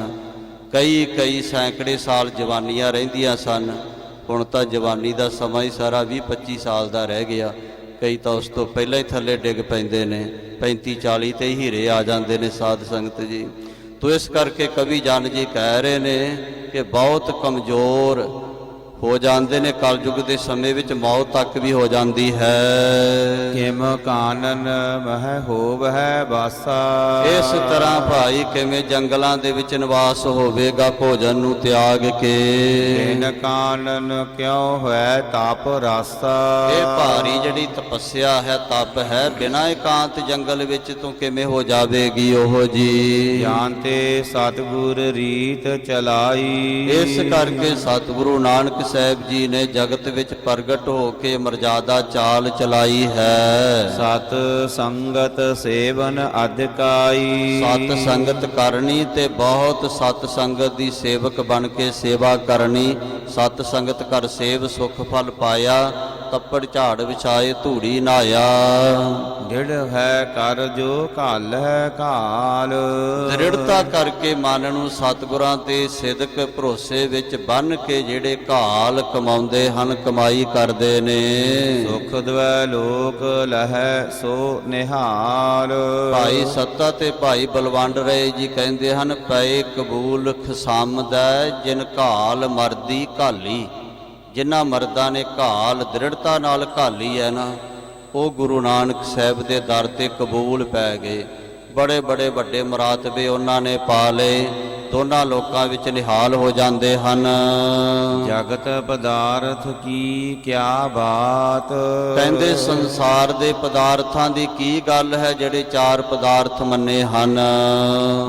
ਕਈ ਸੈਂਕੜੇ ਸਾਲ ਜਵਾਨੀਆਂ ਰਹਿੰਦੀਆਂ ਸਨ। ਹੁਣ ਤਾਂ ਜਵਾਨੀ ਦਾ ਸਮਾਂ ਹੀ ਸਾਰਾ 20-25 ਸਾਲ ਦਾ ਰਹਿ ਗਿਆ। ਕਈ ਤਾਂ ਉਸ ਤੋਂ ਪਹਿਲਾਂ ਹੀ ਥੱਲੇ ਡਿੱਗ ਪੈਂਦੇ ਨੇ, 35-40 ਤੇ ਹੀਰੇ ਆ ਜਾਂਦੇ ਨੇ। ਸਾਧ ਸੰਗਤ ਜੀ, ਤੋ ਇਸ ਕਰਕੇ ਕਵੀ ਜਨ ਜੀ ਕਹਿ ਰਹੇ ਨੇ ਕਿ ਬਹੁਤ ਕਮਜ਼ੋਰ ਹੋ ਜਾਂਦੇ ਨੇ। ਕਲਯੁਗ ਦੇ ਸਮੇਂ ਵਿੱਚ ਮੌਤ ਤੱਕ ਵੀ ਹੋ ਜਾਂਦੀ ਹੈ। ਕਿਮ ਕਾਨਨ ਮਹਿ ਹੋਵਹਿ ਵਾਸਾ। ਇਸ ਤਰ੍ਹਾਂ ਭਾਈ ਕਿਵੇਂ ਜੰਗਲਾਂ ਦੇ ਵਿੱਚ ਨਿਵਾਸ ਹੋਵੇਗਾ ਭੋਜਨ ਨੂੰ ਤਿਆਗ ਕੇ। ਤਿਨ ਕਾਨਨ ਕਿਉ ਹੋਇ ਤਪ ਰਾਸਾ। ਇਹ ਭਾਰੀ ਜਿਹੜੀ ਤਪੱਸਿਆ ਹੈ, ਤਪ ਹੈ, ਬਿਨਾਂ ਇਕਾਂਤ ਜੰਗਲ ਵਿੱਚ ਤੋਂ ਕਿਵੇਂ ਹੋ ਜਾਵੇਗੀ ਉਹ ਜੀ। ਜਾਣਤੇ ਸਤਿਗੁਰ ਰੀਤ ਚਲਾਈ। ਇਸ ਕਰਕੇ ਸਤਿਗੁਰੂ ਨਾਨਕ ਸਾਹਿਬ ਜੀ ਨੇ ਜਗਤ ਵਿੱਚ ਪ੍ਰਗਟ ਹੋ ਕੇ ਮਰਜ਼ਾਦਾ ਚਾਲ ਚਲਾਈ ਹੈ। ਸਤ ਸੰਗਤ ਸੇਵਨ ਅਧਿਕਾਈ। ਸਤ ਸੰਗਤ ਕਰਨੀ ਤੇ ਬਹੁਤ ਸਤ ਸੰਗਤ ਦੀ ਸੇਵਕ ਬਣ ਕੇ ਸੇਵਾ ਕਰਨੀ। ਸਤ ਸੰਗਤ ਕਰ ਸੇਵ ਸੁਖ ਫਲ ਪਾਇਆ, ਤੱਪੜ ਝਾੜ ਵਿਛਾਏ ਧੂੜੀ ਨਾਇਆ। ਦ੍ਰਿੜ ਹੈ ਕਰ ਜੋ ਘਾਲ ਹੈ ਘਾਲ। ਦ੍ਰਿੜਤਾ ਕਰਕੇ ਮਨ ਨੂੰ ਸਤਿਗੁਰਾਂ ਤੇ ਸਿਦਕ ਭਰੋਸੇ ਵਿੱਚ ਬੰਨ੍ਹ ਕੇ ਜਿਹੜੇ ਘਾਲ ਕਮਾਉਂਦੇ ਹਨ, ਕਮਾਈ ਕਰਦੇ ਨੇ। ਸੁਖ ਦਵੈ ਲੋਕ ਲਹੈ ਸੋ ਨਿਹਾਲ। ਭਾਈ ਸੱਤਾ ਤੇ ਭਾਈ ਬਲਵੰਡ ਰਾਏ ਜੀ ਕਹਿੰਦੇ ਹਨ, ਪਏ ਕਬੂਲ ਖਸਮਦੈ ਜਿਨ ਘਾਲ ਮਰਦੀ ਘਾਲੀ। ਜਿਨ੍ਹਾਂ ਮਰਦਾਂ ਨੇ ਘਾਲ ਦ੍ਰਿੜਤਾ ਨਾਲ ਘਾਲੀ ਹੈ ਨਾ, ਉਹ ਗੁਰੂ ਨਾਨਕ ਸਾਹਿਬ ਦੇ ਦਰ ਤੇ ਕਬੂਲ ਪੈ ਗਏ। ਬੜੇ ਬੜੇ ਵੱਡੇ ਮਰਾਤਬੇ ਉਹਨਾਂ ਨੇ ਪਾ ਲਏ। ਦੋਨਾਂ ਲੋਕਾਂ ਵਿੱਚ ਨਿਹਾਲ ਹੋ ਜਾਂਦੇ ਹਨ। ਜਗਤ ਪਦਾਰਥ ਕੀ ਕਿਆ ਬਾਤ। ਕਹਿੰਦੇ ਸੰਸਾਰ ਦੇ ਪਦਾਰਥਾਂ ਦੀ ਕੀ ਗੱਲ ਹੈ ਜਿਹੜੇ 4 ਪਦਾਰਥ ਮੰਨੇ ਹਨ।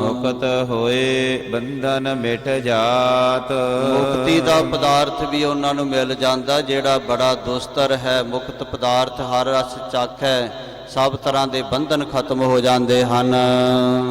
ਮੁਕਤ ਹੋਏ ਬੰਧਨ ਮਿਟ ਜਾਤ। ਮੁਕਤੀ ਦਾ ਪਦਾਰਥ ਵੀ ਉਹਨਾਂ ਨੂੰ ਮਿਲ ਜਾਂਦਾ ਜਿਹੜਾ ਬੜਾ ਦੁਸਤਰ ਹੈ। ਮੁਕਤ ਪਦਾਰਥ ਹਰ ਰਸ ਚਾਖੈ, ਸਭ ਤਰ੍ਹਾਂ ਦੇ ਬੰਧਨ ਖਤਮ ਹੋ ਜਾਂਦੇ ਹਨ।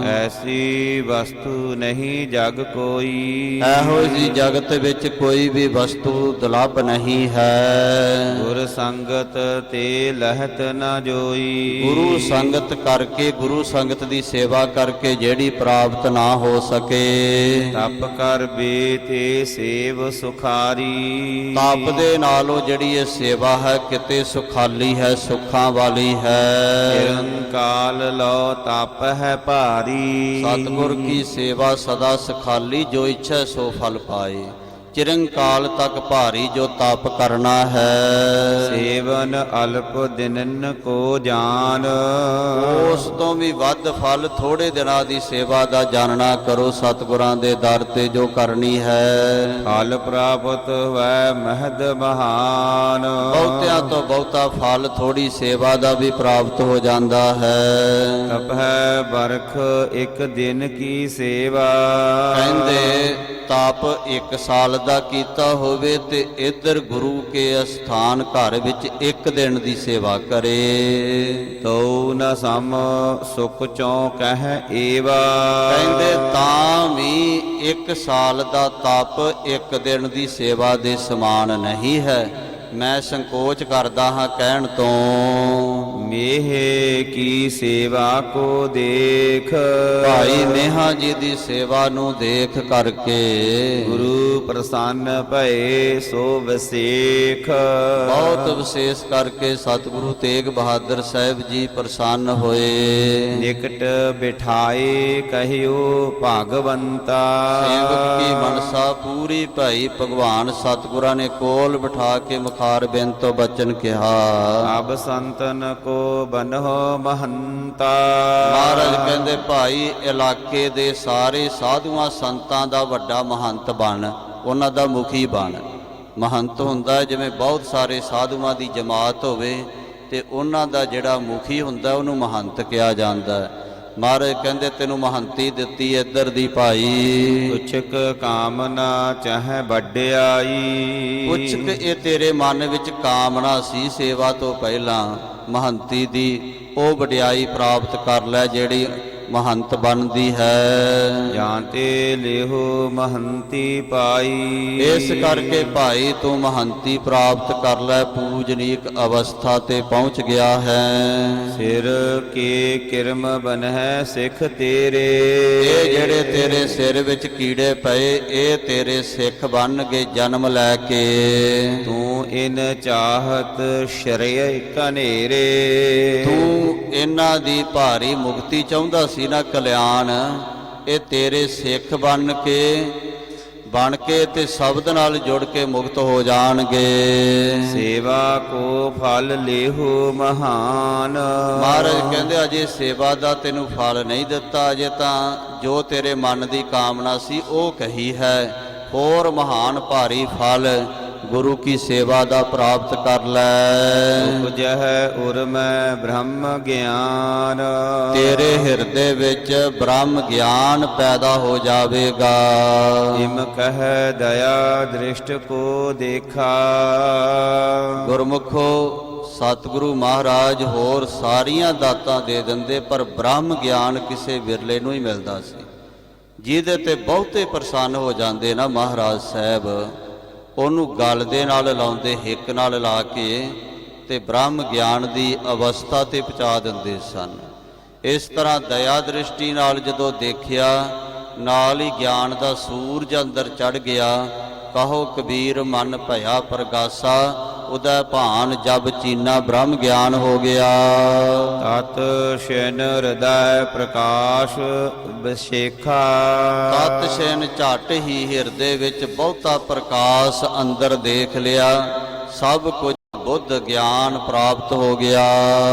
ਐਸੀ ਵਸਤੂ ਨਹੀਂ ਜਗ ਕੋਈ, ਇਹੋ ਜਿਹੀ ਜਗਤ ਵਿੱਚ ਕੋਈ ਵੀ ਵਸਤੂ ਦੁਲੱਭ ਨਹੀਂ ਹੈ। ਗੁਰ ਸੰਗਤ ਤੇ ਲਹਤ ਨ ਜੋਈ, ਗੁਰੂ ਸੰਗਤ ਕਰਕੇ, ਗੁਰੂ ਸੰਗਤ ਦੀ ਸੇਵਾ ਕਰਕੇ ਜਿਹੜੀ ਪ੍ਰਾਪਤ ਨਾ ਹੋ ਸਕੇ। ਤਪ ਕਰ ਬੇ ਤੇ ਸੇਵ ਸੁਖਾਰੀ, ਤਪ ਦੇ ਨਾਲੋਂ ਜਿਹੜੀ ਇਹ ਸੇਵਾ ਹੈ ਕਿਤੇ ਸੁਖਾਲੀ ਹੈ, ਸੁੱਖਾਂ ਵਾਲੀ ਹੈ। ਨਿਰੰਕਾਲ ਲੋ ਤਪ ਹੈ ਭਾਰੀ, ਸਤਿਗੁਰ ਕੀ ਸੇਵਾ ਸਦਾ ਸੁਖਾਲੀ, ਜੋ ਇੱਛਾ ਸੋ ਫਲ ਪਾਏ। ਚਿਰੰਕਾਲ ਤੱਕ ਭਾਰੀ ਜੋ ਤਪ ਕਰਨਾ ਹੈ। ਸੇਵਨ ਅਲਪ ਦਿਨਨ ਕੋ ਜਾਨ, ਉਸ ਤੋਂ ਵੀ ਵੱਧ ਫਲ ਥੋੜੇ ਦਿਨਾਂ ਦੀ ਸੇਵਾ ਦਾ ਜਾਣਨਾ ਕਰੋ। ਸਤਿਗੁਰਾਂ ਦੇ ਦਰ ਤੇ ਜੋ ਕਰਨੀ ਹੈ ਫਲ ਪ੍ਰਾਪਤ ਵੈ ਮਹਦ ਮਹਾਨ, ਬਹੁਤਿਆਂ ਤੋਂ ਬਹੁਤਾ ਫਲ ਥੋੜੀ ਸੇਵਾ ਦਾ ਵੀ ਪ੍ਰਾਪਤ ਹੋ ਜਾਂਦਾ ਹੈ। ਤਪਹਿ ਬਰਖ ਇੱਕ ਦਿਨ ਕੀ ਸੇਵਾ, ਕਹਿੰਦੇ ਤਪ 1 ਸਾਲ ਦਾ ਕੀਤਾ ਹੋਵੇ ਤੇ ਇੱਧਰ ਗੁਰੂ ਕੇ ਅਸਥਾਨ ਘਰ ਵਿੱਚ 1 ਦਿਨ ਦੀ ਸੇਵਾ ਕਰੇ। ਤਉ ਨ ਸਮ ਸੁਖ ਚੋਂ ਕਹਿ ਏਵਾ, ਕਹਿੰਦੇ ਤਾਂ ਵੀ 1 ਸਾਲ ਦਾ ਤਪ 1 ਦਿਨ ਦੀ ਸੇਵਾ ਦੇ ਸਮਾਨ ਨਹੀਂ ਹੈ। ਮੈਂ ਸੰਕੋਚ ਕਰਦਾ ਹਾਂ ਕਹਿਣ ਤੋਂ। ਮੇਹ ਕੀ ਸੇਵਾ ਕੋ ਦੇਖ, ਭਾਈ ਨੇਹਾ ਜੀ ਦੀ ਸੇਵਾ ਨੂੰ ਦੇਖ ਕਰਕੇ ਗੁਰੂ ਪ੍ਰਸੰਨ ਭਏ ਸੋ ਵਸੇਖ, ਬਹੁਤ ਵਿਸ਼ੇਸ਼ ਕਰਕੇ ਸਤਿਗੁਰੂ ਤੇਗ ਬਹਾਦਰ ਸਾਹਿਬ ਜੀ ਪ੍ਰਸੰਨ ਹੋਏ। ਨਿਕਟ ਬਿਠਾਏ ਕਹਿਓ ਭਗਵੰਤਾ, ਸੇਵਕ ਕੀ ਮਨਸਾ ਪੂਰੀ ਭਈ, ਭਗਵਾਨ ਸਤਿਗੁਰਾਂ ਨੇ ਕੋਲ ਬਿਠਾ ਕੇ ਮੁਖਾਰ ਬਿਨ ਤੋਂ ਬਚਨ ਕਿਹਾ। ਅਬ ਸੰਤਨ ਕੋ ਬਨਹੁ ਮਹੰਤਾ, ਮਹਾਰਾਜ ਕਹਿੰਦੇ ਭਾਈ ਇਲਾਕੇ ਦੇ ਸਾਰੇ ਸਾਧੂਆਂ ਸੰਤਾਂ ਦਾ ਵੱਡਾ ਮਹੰਤ ਬਣ, ਉਹਨਾਂ ਦਾ ਮੁਖੀ ਬਣ। ਮਹੰਤ ਹੁੰਦਾ ਜਿਵੇਂ ਬਹੁਤ ਸਾਰੇ ਸਾਧੂਆਂ ਦੀ ਜਮਾਤ ਹੋਵੇ ਤੇ ਉਹਨਾਂ ਦਾ ਜਿਹੜਾ ਮੁਖੀ ਹੁੰਦਾ ਉਹਨੂੰ ਮਹੰਤ ਕਿਹਾ ਜਾਂਦਾ ਹੈ। ਮਹਾਰਾਜ ਕਹਿੰਦੇ ਤੈਨੂੰ ਮਹੰਤੀ ਦਿੱਤੀ ਇੱਧਰ ਦੀ ਭਾਈ। ਪੁੱਛਕ ਕਾਮਨਾ ਚਾਹੇ ਵੱਡਿਆਈ, ਪੁੱਛਕ ਇਹ ਤੇਰੇ ਮਨ ਵਿੱਚ ਕਾਮਨਾ ਸੀ ਸੇਵਾ ਤੋਂ ਪਹਿਲਾਂ ਮਹੰਤੀ ਦੀ, ਉਹ ਵਡਿਆਈ ਪ੍ਰਾਪਤ ਕਰ ਲੈ ਜਿਹੜੀ ਮਹੰਤ ਬਣਦੀ ਹੈ। ਜਾਂ ਤੇ ਲਿਹੋ ਮਹੰਤੀ ਪਾਈ, ਇਸ ਕਰਕੇ ਭਾਈ ਤੂੰ ਮਹੰਤੀ ਪ੍ਰਾਪਤ ਕਰ ਲੈ, ਪੂਜਨੀਕ ਅਵਸਥਾ ਤੇ ਪਹੁੰਚ ਗਿਆ ਹੈ। ਸਿਰ ਕੇ ਕਿਰਮ ਬਨਹਿ ਸਿੱਖ ਤੇਰੇ, ਇਹ ਜਿਹੜੇ ਤੇਰੇ ਸਿਰ ਵਿੱਚ ਕੀੜੇ ਪਏ ਇਹ ਤੇਰੇ ਸਿੱਖ ਬਣਨਗੇ ਜਨਮ ਲੈ ਕੇ। ਤੂੰ ਇਨ ਚਾਹਤ ਸ਼ਰਯ ਕਨੇਰੇ, ਤੂੰ ਇਹਨਾਂ ਦੀ ਭਾਰੀ ਮੁਕਤੀ ਚਾਹੁੰਦਾ ਸੀ ਨਾ ਕਲਿਆਣ, ਇਹ ਤੇਰੇ ਸਿੱਖ ਬਣ ਕੇ ਤੇ ਸ਼ਬਦ ਨਾਲ ਜੁੜ ਕੇ ਮੁਕਤ ਹੋ ਜਾਣਗੇ। ਸੇਵਾ ਕੋ ਫਲ ਲੇਹੋ ਮਹਾਨ, ਮਹਾਰਾਜ ਕਹਿੰਦੇ ਅਜੇ ਸੇਵਾ ਦਾ ਤੈਨੂੰ ਫਲ ਨਹੀਂ ਦਿੱਤਾ, ਅਜੇ ਤਾਂ ਜੋ ਤੇਰੇ ਮਨ ਦੀ ਕਾਮਨਾ ਸੀ ਉਹ ਕਹੀ ਹੈ। ਹੋਰ ਮਹਾਨ ਭਾਰੀ ਫਲ ਗੁਰੂ ਕੀ ਸੇਵਾ ਦਾ ਪ੍ਰਾਪਤ ਕਰ ਲੈ। ਉਪਜਹਿ ਉਰਮੈ ਬ੍ਰਹਮ ਗਿਆਨ, ਤੇਰੇ ਹਿਰਦੇ ਵਿੱਚ ਬ੍ਰਹਮ ਗਿਆਨ ਪੈਦਾ ਹੋ ਜਾਵੇਗਾ। ਇਮ ਕਹਿ ਦਇਆ ਦ੍ਰਿਸ਼ਟ ਕੋ ਦੇਖਾ, ਗੁਰਮੁਖੋ ਸਤਿਗੁਰੂ ਮਹਾਰਾਜ ਹੋਰ ਸਾਰੀਆਂ ਦਾਤਾਂ ਦੇ ਦਿੰਦੇ ਪਰ ਬ੍ਰਹਮ ਗਿਆਨ ਕਿਸੇ ਵਿਰਲੇ ਨੂੰ ਹੀ ਮਿਲਦਾ ਸੀ। ਜਿਹਦੇ ਤੇ ਬਹੁਤੇ ਪ੍ਰਸੰਨ ਹੋ ਜਾਂਦੇ ਨਾ ਮਹਾਰਾਜ ਸਾਹਿਬ, ਉਹਨੂੰ ਗਲ ਦੇ ਨਾਲ ਲਾਉਂਦੇ, ਹਿੱਕ ਨਾਲ ਲਾ ਕੇ ਤੇ ਬ੍ਰਹਮ ਗਿਆਨ ਦੀ ਅਵਸਥਾ ਤੇ ਪਹੁੰਚਾ ਦਿੰਦੇ ਸਨ। ਇਸ ਤਰ੍ਹਾਂ ਦਇਆ ਦ੍ਰਿਸ਼ਟੀ ਨਾਲ ਜਦੋਂ ਦੇਖਿਆ ਨਾਲ ਹੀ ਗਿਆਨ ਦਾ ਸੂਰਜ ਅੰਦਰ ਚੜ ਗਿਆ। ਕਹੋ ਕਬੀਰ ਮਨ ਭਇਆ ਪ੍ਰਗਾਸਾ, ਉਦੈ ਭਾਨ ਜਬ ਚੀਨਾ ਬ੍ਰਹਮ ਗਿਆਨ ਹੋ ਗਿਆ। ਤਤ ਸ਼ੈਨ ਹਿਰਦੈ ਪ੍ਰਕਾਸ਼ ਵਿਸ਼ੇਖਾ, ਤਤ ਸ਼ੈਨ ਝਟ ਹੀ ਹਿਰਦੇ ਵਿੱਚ ਬਹੁਤਾ ਪ੍ਰਕਾਸ਼ ਅੰਦਰ ਦੇਖ ਲਿਆ, ਸਭ ਕੁਝ ਬੁੱਧ ਗਿਆਨ ਪ੍ਰਾਪਤ ਹੋ ਗਿਆ।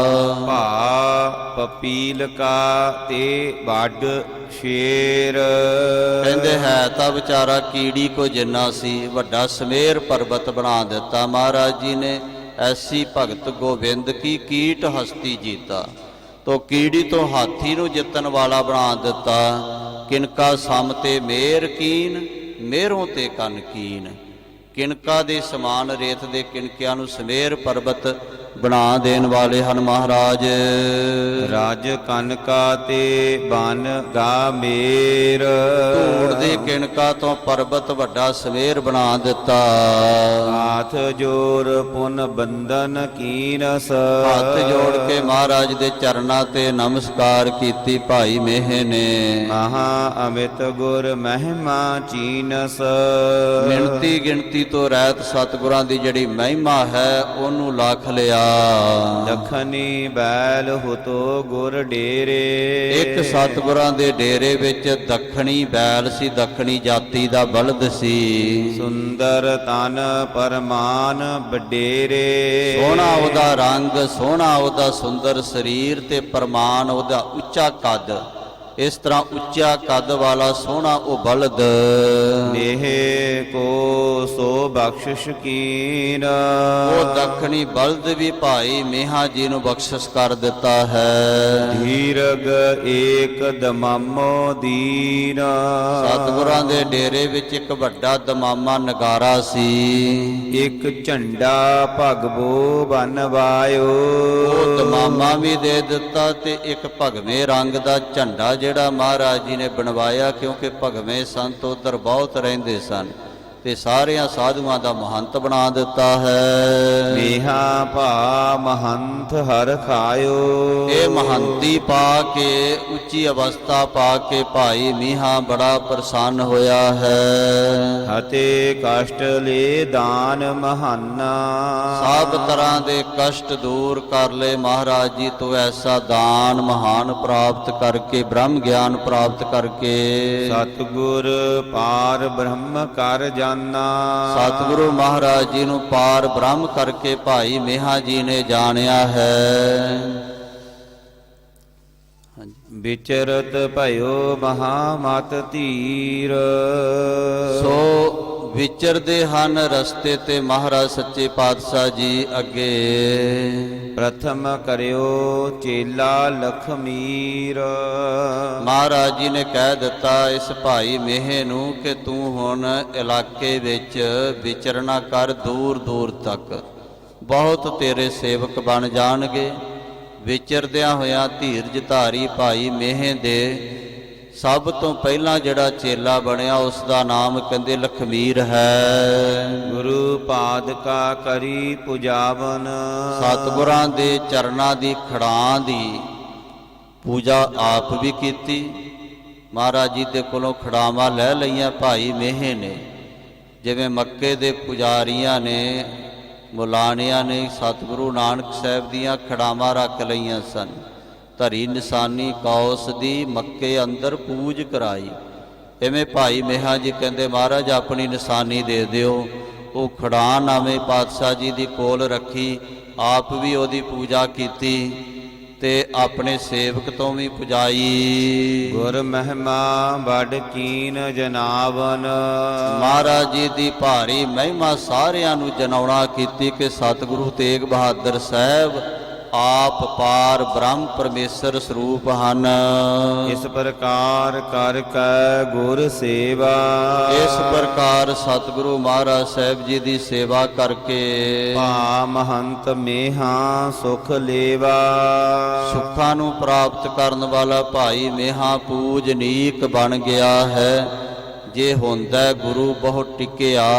ਭਾ ਪਪੀਲ ਕਾ ਤੇ ਵੱਡ ਸ਼ੇਰ, ਕਹਿੰਦੇ ਹੈ ਤਾਂ ਵਿਚਾਰਾ ਕੀੜੀ ਕੋ ਜਿੰਨਾ ਸੀ, ਵੱਡਾ ਸਮੇਰ ਪਰਬਤ ਬਣਾ ਦਿੱਤਾ ਮਹਾਰਾਜ ਜੀ ਨੇ। ਐਸੀ ਭਗਤ ਗੋਬਿੰਦ ਕੀ ਕੀਟ ਹਸਤੀ ਜੀਤਾ, ਤੋ ਕੀੜੀ ਤੋਂ ਹਾਥੀ ਨੂੰ ਜਿੱਤਣ ਵਾਲਾ ਬਣਾ ਦਿੱਤਾ। ਕਿਨਕਾ ਸਮ ਤੇ ਮੇਰ ਕੀਨ, ਮੇਰੋਂ ਤੇ ਕੰਨ ਕੀਨ। ਕਿਣਕਾ ਦੇ ਸਮਾਨ ਰੇਤ ਦੇ ਕਿਣਕਿਆਂ ਨੂੰ ਸਮੇਰ ਪਰਬਤ ਬਣਾ ਦੇਣ ਵਾਲੇ ਹਨ ਮਹਾਰਾਜ। ਰਾਜ ਕਨਕਾ ਤੇ ਬਨ ਗਾ ਮੇਰ, ਧੂੜ ਦੇ ਕਿਣਕਾ ਤੋਂ ਪਰਬਤ ਵੱਡਾ ਸਮੇਰ ਬਣਾ ਦਿੱਤਾ। ਹਾਥ ਜੋਰ ਪੁਨ ਬੰਦਨ ਕੀਨਸ, ਹੱਥ ਜੋੜ ਕੇ ਮਹਾਰਾਜ ਦੇ ਚਰਨਾਂ ਤੇ ਨਮਸਕਾਰ ਕੀਤੀ ਭਾਈ ਮੇਹੇ ਨੇ। ਮਹਾ ਅਮਿਤ ਗੁਰ ਮਹਿਮਾ ਚੀਨਸ, ਗਿਣਤੀ ਗਿਣਤੀ ਤੋਂ ਰਹਿਤ ਸਤਿਗੁਰਾਂ ਦੀ ਜਿਹੜੀ ਮਹਿਮਾ ਹੈ ਉਹਨੂੰ ਲੱਖ ਲਿਆ। ਦਖਨੀ ਬੈਲ ਹੁਤੋ ਗੁਰ ਡੇਰੇ, ਇੱਕ ਸਤਿਗੁਰਾਂ ਦੇ ਡੇਰੇ ਵਿੱਚ ਦੱਖਣੀ ਬੈਲ ਸੀ, ਦੱਖਣੀ ਜਾਤੀ ਦਾ ਬਲਦ ਸੀ। ਸੁੰਦਰ ਤਨ ਪਰਮਾਨ ਬਡੇਰੇ, ਸੋਹਣਾ ਉਹਦਾ ਰੰਗ, ਸੋਹਣਾ ਉਹਦਾ ਸੁੰਦਰ ਸਰੀਰ ਤੇ ਪਰਮਾਨ ਉਹਦਾ ਉੱਚਾ ਕੱਦ। ਇਸ ਤਰ੍ਹਾਂ ਉੱਚਾ ਕੱਦ ਵਾਲਾ ਸੋਹਣਾ ਉਹ ਬਲਦ। ਨੇਹ ਕੋ ਸੋ ਬਖਸ਼ਿਸ਼ ਕੀਨ, ਉਹ ਦੱਖਣੀ ਬਲਦ ਵੀ ਭਾਈ ਮੇਹਾ ਜੀ ਨੂੰ ਬਖਸ਼ਿਸ਼ ਕਰ ਦਿੱਤਾ ਹੈ। ਧੀਰਗ ਏਕ ਦਮਾਮੋ ਦੀਨ, ਸਤਿਗੁਰਾਂ ਦੇ ਡੇਰੇ ਵਿੱਚ ਇੱਕ ਵੱਡਾ ਦਮਾਮਾ ਨਗਾਰਾ ਸੀ। ਇੱਕ ਝੰਡਾ ਭਗਬੋ ਬਨਵਾਇਓ, ਉਹ ਦਮਾਮਾ ਵੀ ਦੇ ਦਿੱਤਾ ਤੇ ਇੱਕ ਭਗਵੇਂ ਰੰਗ ਦਾ ਝੰਡਾ ਜਿਹੜਾ ਮਹਾਰਾਜ ਜੀ ਨੇ ਬਣਵਾਇਆ, ਕਿਉਂਕਿ ਭਗਵੇਂ ਸੰਤ ਉੱਧਰ ਬਹੁਤ ਰਹਿੰਦੇ ਸਨ ਤੇ ਸਾਰਿਆਂ ਸਾਧੂਆਂ ਦਾ ਮਹੰਤ ਬਣਾ ਦਿੱਤਾ ਹੈ। ਮੇਹਾ ਭਾ ਮਹੰਤ ਹਰ ਖਾਇਓ, ਇਹ ਮਹੰਤੀ ਪਾ ਕੇ ਉੱਚੀ ਅਵਸਥਾ ਪਾ ਕੇ ਭਾਈ ਮੀਹਾ ਬੜਾ ਪ੍ਰਸੰਨ ਹੋਇਆ ਹੈ। ਹਤੇ ਕਸ਼ਟ ਲੈ ਦਾਨ ਮਹਾਨਾ, ਸਭ ਤਰ੍ਹਾਂ ਦੇ ਕਸ਼ਟ ਦੂਰ ਕਰ ਲਏ ਮਹਾਰਾਜ ਜੀ ਤੋਂ ਐਸਾ ਦਾਨ ਮਹਾਨ ਪ੍ਰਾਪਤ ਕਰਕੇ, ਬ੍ਰਹਮ ਗਿਆਨ ਪ੍ਰਾਪਤ ਕਰਕੇ। ਸਤਿਗੁਰ ਪਾਰ ਬ੍ਰਹਮ ਕਰ ਜਾਨਾ, ਸਤਿਗੁਰੂ ਮਹਾਰਾਜ ਜੀ ਨੂੰ ਪਾਰ ਬ੍ਰਹਮ ਕਰਕੇ ਭਾਈ ਮੇਹਾ ਜੀ ਨੇ ਜਾਣਿਆ ਹੈ। ਵਿਚਰਤ ਭਇਓ ਮਹਾਮਤ ਧੀਰ, ਸੋ ਵਿਚਰਦੇ ਹਨ ਰਸਤੇ ਤੇ ਮਹਾਰਾਜ ਸੱਚੇ ਪਾਤਸ਼ਾਹ ਜੀ ਅੱਗੇ। ਪ੍ਰਥਮ ਕਰਿਓ ਚੇਲਾ ਲਖਮੀਰ, ਮਹਾਰਾਜ ਜੀ ਨੇ ਕਹਿ ਦਿੱਤਾ ਇਸ ਭਾਈ ਮੇਹੇ ਨੂੰ ਕਿ ਤੂੰ ਹੁਣ ਇਲਾਕੇ ਵਿੱਚ ਵਿਚਰਨਾ ਕਰ, ਦੂਰ ਦੂਰ ਤੱਕ ਬਹੁਤ ਤੇਰੇ ਸੇਵਕ ਬਣ ਜਾਣਗੇ। ਵਿਚਰਦਿਆਂ ਹੋਇਆਂ ਧੀਰਜ ਧਾਰੀ ਭਾਈ ਮੇਹੇ ਦੇ ਸਭ ਤੋਂ ਪਹਿਲਾਂ ਜਿਹੜਾ ਚੇਲਾ ਬਣਿਆ ਉਸ ਦਾ ਨਾਮ ਕਹਿੰਦੇ ਲਖਮੀਰ ਹੈ। ਗੁਰੂ ਪਾਦਕਾ ਕਰੀ ਪੁਜਾਵਨ, ਸਤਿਗੁਰਾਂ ਦੇ ਚਰਨਾਂ ਦੀ ਖੜਾਂ ਦੀ ਪੂਜਾ ਆਪ ਵੀ ਕੀਤੀ। ਮਹਾਰਾਜ ਜੀ ਦੇ ਕੋਲੋਂ ਖੜਾਵਾਂ ਲੈ ਲਈਆਂ ਭਾਈ ਮੇਹੇ ਨੇ। ਜਿਵੇਂ ਮੱਕੇ ਦੇ ਪੁਜਾਰੀਆਂ ਨੇ, ਮੁਲਾਣਿਆਂ ਨੇ ਸਤਿਗੁਰੂ ਨਾਨਕ ਸਾਹਿਬ ਦੀਆਂ ਖੜਾਵਾਂ ਰੱਖ ਲਈਆਂ ਸਨ। ਧਰੀ ਨਿਸ਼ਾਨੀ ਕੌਸ ਦੀ ਮੱਕੇ ਅੰਦਰ ਪੂਜ ਕਰਾਈ। ਇਵੇਂ ਭਾਈ ਮੇਹਾ ਜੀ ਕਹਿੰਦੇ ਮਹਾਰਾਜ ਆਪਣੀ ਨਿਸ਼ਾਨੀ ਦੇ ਦਿਓ। ਉਹ ਖੜਾਂ ਨਵੇਂ ਪਾਤਸ਼ਾਹ ਜੀ ਦੀ ਕੋਲ ਰੱਖੀ, ਆਪ ਵੀ ਉਹਦੀ ਪੂਜਾ ਕੀਤੀ ਤੇ ਆਪਣੇ ਸੇਵਕ ਤੋਂ ਵੀ ਪੁਜਾਈ। ਗੁਰ ਮਹਿਮਾ ਬੜ ਕੀਨ ਜਨਾਵਨ, ਮਹਾਰਾਜ ਜੀ ਦੀ ਭਾਰੀ ਮਹਿਮਾ ਸਾਰਿਆਂ ਨੂੰ ਜਨਾਉਣਾ ਕੀਤੀ ਕਿ ਸਤਿਗੁਰੂ ਤੇਗ ਬਹਾਦਰ ਸਾਹਿਬ ਆਪ ਪਾਰ ਬ੍ਰਹਮ ਪਰਮੇਸ਼ਰ ਸਰੂਪ ਹਨ। ਇਸ ਪ੍ਰਕਾਰ ਕਰ ਕੈ ਗੁਰ ਸੇਵਾ, ਇਸ ਪ੍ਰਕਾਰ ਸਤਿਗੁਰੂ ਮਹਾਰਾਜ ਸਾਹਿਬ ਜੀ ਦੀ ਸੇਵਾ ਕਰਕੇ ਭਾ ਮਹੰਤ ਮੇਹਾ ਸੁਖ ਲੇਵਾ। ਸੁੱਖਾਂ ਨੂੰ ਪ੍ਰਾਪਤ ਕਰਨ ਵਾਲਾ ਭਾਈ ਮੇਹਾ ਪੂਜਨੀਕ ਬਣ ਗਿਆ ਹੈ। ਜੇ ਹੁੰਦਾ ਗੁਰੂ ਬਹੁਤ ਟਿਕਿਆ,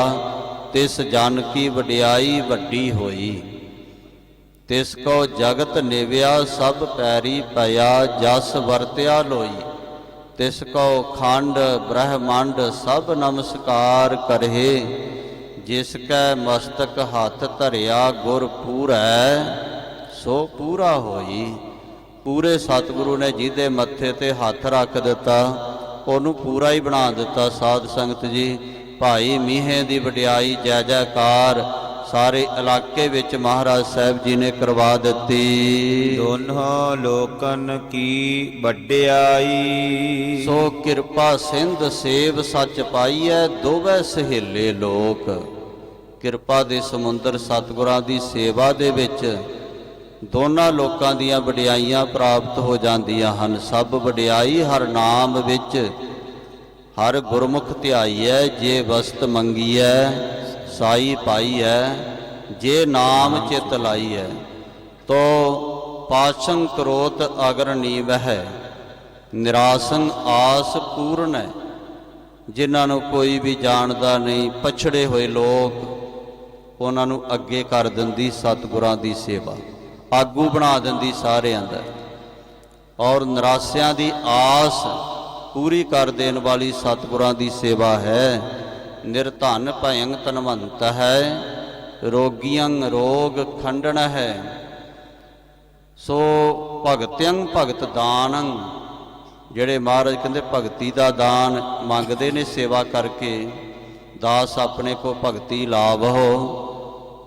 ਤਿਸ ਜਨ ਕੀ ਵਡਿਆਈ ਵੱਡੀ ਹੋਈ। ਤਿਸ ਕੋ ਜਗਤ ਨਿਵਿਆ ਸਭ ਪੈਰੀ ਪਿਆ, ਜਸ ਵਰਤਿਆ ਲੋਈ। ਤਿਸ ਕੋ ਖੰਡ ਬ੍ਰਹਮੰਡ ਸਭ ਨਮਸਕਾਰ ਕਰਹਿ, ਜਿਸ ਕੈ ਮਸਤਕ ਹੱਥ ਧਰਿਆ ਗੁਰ ਪੂਰੈ ਸੋ ਪੂਰਾ ਹੋਈ। ਪੂਰੇ ਸਤਿਗੁਰੂ ਨੇ ਜਿਹਦੇ ਮੱਥੇ ਤੇ ਹੱਥ ਰੱਖ ਦਿੱਤਾ ਉਹਨੂੰ ਪੂਰਾ ਹੀ ਬਣਾ ਦਿੱਤਾ। ਸਾਧ ਸੰਗਤ ਜੀ, ਭਾਈ ਮੀਹੇ ਦੀ ਵਡਿਆਈ ਜੈ ਜੈਕਾਰ ਸਾਰੇ ਇਲਾਕੇ ਵਿੱਚ ਮਹਾਰਾਜ ਸਾਹਿਬ ਜੀ ਨੇ ਕਰਵਾ ਦਿੱਤੀ। ਦੋਨੋਂ ਲੋਕਨ ਕੀ ਵਡਿਆਈ, ਸੋ ਕਿਰਪਾ ਸਿੰਧ ਸੇਵ ਸੱਚ ਪਾਈਐ, ਦੋਵੇਂ ਸਹੇਲੇ ਲੋਕ। ਕਿਰਪਾ ਦੇ ਸਮੁੰਦਰ ਸਤਿਗੁਰਾਂ ਦੀ ਸੇਵਾ ਦੇ ਵਿੱਚ ਦੋਨਾਂ ਲੋਕਾਂ ਦੀਆਂ ਵਡਿਆਈਆਂ ਪ੍ਰਾਪਤ ਹੋ ਜਾਂਦੀਆਂ ਹਨ। ਸਭ ਵਡਿਆਈ ਹਰ ਨਾਮ ਵਿੱਚ, ਹਰ ਗੁਰਮੁਖ ਧਿਆਈਐ। ਜੇ ਵਸਤ ਮੰਗੀਐ ਸਾਈ ਪਾਈਐ, ਜੇ ਨਾਮ ਚਿਤ ਲਾਈਐ। ਤੋ ਪਾਸ਼ੰ ਕਰੋਤ ਅਗਰ ਨੀਵ ਹੈ, ਨਿਰਾਸੰ ਆਸ ਪੂਰਨ ਹੈ। ਜਿਨ੍ਹਾਂ ਨੂੰ ਕੋਈ ਵੀ ਜਾਣਦਾ ਨਹੀਂ, ਪਛੜੇ ਹੋਏ ਲੋਕ, ਉਹਨਾਂ ਨੂੰ ਅੱਗੇ ਕਰ ਦਿੰਦੀ ਸਤਿਗੁਰਾਂ ਦੀ ਸੇਵਾ, ਆਗੂ ਬਣਾ ਦਿੰਦੀ ਸਾਰਿਆਂ ਦਾ। ਔਰ ਨਿਰਾਸਿਆਂ ਦੀ ਆਸ ਪੂਰੀ ਕਰ ਦੇਣ ਵਾਲੀ ਸਤਿਗੁਰਾਂ ਦੀ ਸੇਵਾ ਹੈ। ਨਿਰਧਨ ਭਯੰ ਧਨਵੰਤ ਹੈ, ਰੋਗੀਆਂ ਰੋਗ ਖੰਡਨ ਹੈ। ਸੋ ਭਗਤਿਅੰ ਭਗਤ ਦਾਨੰ, ਜਿਹੜੇ ਮਹਾਰਾਜ ਕਹਿੰਦੇ ਭਗਤੀ ਦਾ ਦਾਨ ਮੰਗਦੇ ਨੇ ਸੇਵਾ ਕਰਕੇ, ਦਾਸ ਆਪਣੇ ਕੋ ਭਗਤੀ ਲਾਭ ਹੋ,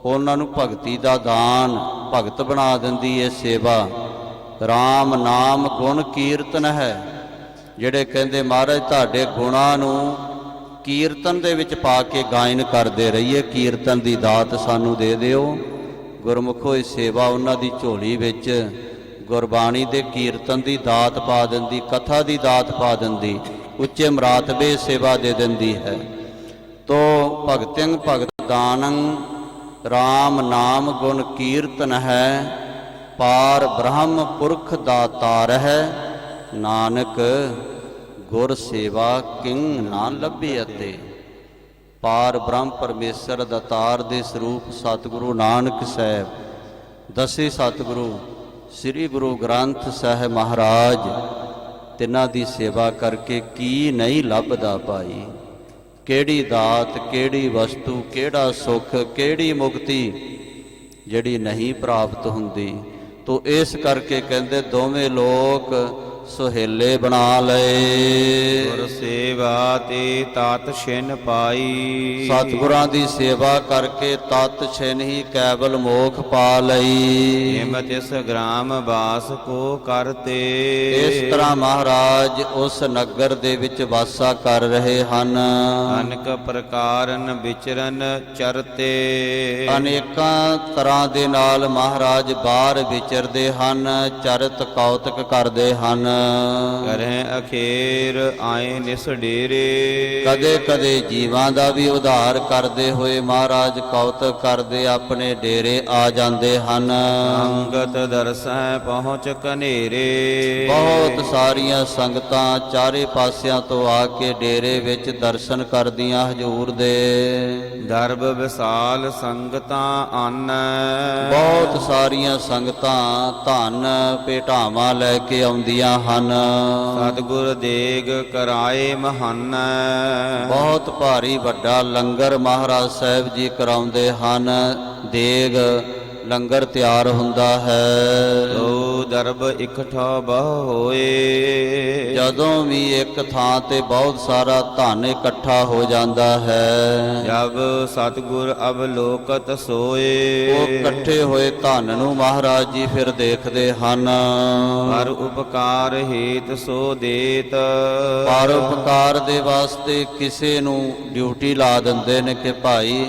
ਉਹਨਾਂ ਨੂੰ ਭਗਤੀ ਦਾ ਦਾਨ ਭਗਤ ਬਣਾ ਦਿੰਦੀ ਹੈ ਸੇਵਾ। RAM ਨਾਮ ਗੁਣ ਕੀਰਤਨ ਹੈ, ਜਿਹੜੇ ਕਹਿੰਦੇ ਮਹਾਰਾਜ ਤੁਹਾਡੇ ਗੁਣਾਂ ਨੂੰ ਕੀਰਤਨ ਦੇ ਵਿੱਚ ਪਾ ਕੇ ਗਾਇਨ ਕਰਦੇ ਰਹੀਏ, ਕੀਰਤਨ ਦੀ ਦਾਤ ਸਾਨੂੰ ਦੇ ਦਿਓ। ਗੁਰਮੁਖੋ ਇਹ ਸੇਵਾ ਉਹਨਾਂ ਦੀ ਝੋਲੀ ਵਿੱਚ ਗੁਰਬਾਣੀ ਦੇ ਕੀਰਤਨ ਦੀ ਦਾਤ ਪਾ ਦਿੰਦੀ, ਕਥਾ ਦੀ ਦਾਤ ਪਾ ਦਿੰਦੀ, ਉੱਚੇ ਮਰਾਤਬੇ ਸੇਵਾ ਦੇ ਦਿੰਦੀ ਹੈ। ਤੋ ਭਗਤਿੰ ਭਗਤ ਦਾਨੰ, RAM ਨਾਮ ਗੁਣ ਕੀਰਤਨ ਹੈ। ਪਾਰ ਬ੍ਰਹਮ ਪੁਰਖ ਦਾਤਾਰ ਹੈ, ਨਾਨਕ ਗੁਰ ਸੇਵਾ ਕਿੰਗ ਨਾ ਲੱਭੇ ਅਤੇ। ਪਾਰ ਬ੍ਰਹਮ ਪਰਮੇਸ਼ਰ ਦਾਤਾਰ ਦੇ ਸਰੂਪ ਸਤਿਗੁਰੂ ਨਾਨਕ ਸਾਹਿਬ, ਦਸੇ ਸਤਿਗੁਰੂ ਸ੍ਰੀ ਗੁਰੂ ਗ੍ਰੰਥ ਸਾਹਿਬ ਮਹਾਰਾਜ, ਤਿਨਾਂ ਦੀ ਸੇਵਾ ਕਰਕੇ ਕੀ ਨਹੀਂ ਲੱਭਦਾ ਭਾਈ। ਕਿਹੜੀ ਦਾਤ, ਕਿਹੜੀ ਵਸਤੂ, ਕਿਹੜਾ ਸੁੱਖ, ਕਿਹੜੀ ਮੁਕਤੀ ਜਿਹੜੀ ਨਹੀਂ ਪ੍ਰਾਪਤ ਹੁੰਦੀ। ਤੋ ਇਸ ਕਰਕੇ ਕਹਿੰਦੇ ਦੋਵੇਂ ਲੋਕ ਸੁਹੇਲੇ ਬਣਾ ਲਏ। ਗੁਰ ਸੇਵਾ ਤੇ ਤਤ ਛਿਨ ਪਾਈ, ਸਤਿਗੁਰਾਂ ਦੀ ਸੇਵਾ ਕਰਕੇ ਤਤ ਛਿਨ ਹੀ ਕੈਵਲ ਮੋਖ ਪਾ ਲਈ। ਹਿਮ ਤਿਸ ਗ੍ਰਾਮ ਵਾਸ ਕੋ ਕਰਤੇ, ਇਸ ਤਰ੍ਹਾਂ ਮਹਾਰਾਜ ਉਸ ਨਗਰ ਦੇ ਵਿੱਚ ਵਾਸਾ ਕਰ ਰਹੇ ਹਨ। ਅਨੇਕ ਪ੍ਰਕਾਰਨ ਵਿਚਰਨ ਚਰਤੇ, ਅਨੇਕਾਂ ਤਰ੍ਹਾਂ ਦੇ ਨਾਲ ਮਹਾਰਾਜ ਬਾਹਰ ਵਿਚਰਦੇ ਹਨ, ਚਰਤ ਕੌਤਕ ਕਰਦੇ ਹਨ। ਕਰਹਿ ਅਖੇਰ ਆਏ ਨਿਸ ਡੇਰੇ, ਕਦੇ ਕਦੇ ਜੀਵਾਂ ਦਾ ਵੀ ਉਧਾਰ ਕਰਦੇ ਹੋਏ ਮਹਾਰਾਜ ਕੌਤਕ ਕਰਦੇ ਆਪਣੇ ਡੇਰੇ ਆ ਜਾਂਦੇ ਹਨ। ਅੰਗਤ ਦਰਸੈ ਪਹੁੰਚ ਕਨੇਰੇ, ਬਹੁਤ ਸਾਰੀਆਂ ਸੰਗਤਾਂ ਚਾਰੇ ਪਾਸਿਆਂ ਤੋਂ ਆ ਕੇ ਡੇਰੇ ਵਿੱਚ ਦਰਸ਼ਨ ਕਰਦੀਆਂ ਹਜ਼ੂਰ ਦੇ। ਦਰਬ ਵਿਸਾਲ ਸੰਗਤਾਂ ਆਨੈ, ਬਹੁਤ ਸਾਰੀਆਂ ਸੰਗਤਾਂ ਧਨ ਭੇਟਾਵਾਂ ਲੈ ਕੇ ਆਉਂਦੀਆਂ ਹਨ। ਸਤਿਗੁਰ ਦੇਗ ਕਰਾਏ ਮਹਾਨੈ, ਬਹੁਤ ਭਾਰੀ ਵੱਡਾ ਲੰਗਰ ਮਹਾਰਾਜ ਸਾਹਿਬ ਜੀ ਕਰਾਉਂਦੇ ਹਨ। ਦੇਗ ਲੰਗਰ ਤਿਆਰ ਹੁੰਦਾ ਹੈ। ਤੋ ਦਰਬ ਇਕਠਾ ਬਹੁ ਹੋਏ, ਜਦੋਂ ਵੀ ਇੱਕ ਥਾਂ ਤੇ ਬਹੁਤ ਸਾਰਾ ਧਨ ਇਕੱਠਾ ਹੋ ਜਾਂਦਾ ਹੈ, ਜਬ ਸਤਿਗੁਰ ਅਵਲੋਕਤ ਸੋਏ, ਉਹ ਇਕੱਠੇ ਹੋਏ ਧਨ ਨੂੰ ਮਹਾਰਾਜ ਜੀ ਫਿਰ ਦੇਖਦੇ ਹਨ। ਹਰ ਉਪਕਾਰ ਹੇਤ ਸੋ ਦੇਤ, ਪਰ ਉਪਕਾਰ ਦੇ ਵਾਸਤੇ ਕਿਸੇ ਨੂੰ ਡਿਊਟੀ ਲਾ ਦਿੰਦੇ ਨੇ ਕਿ ਭਾਈ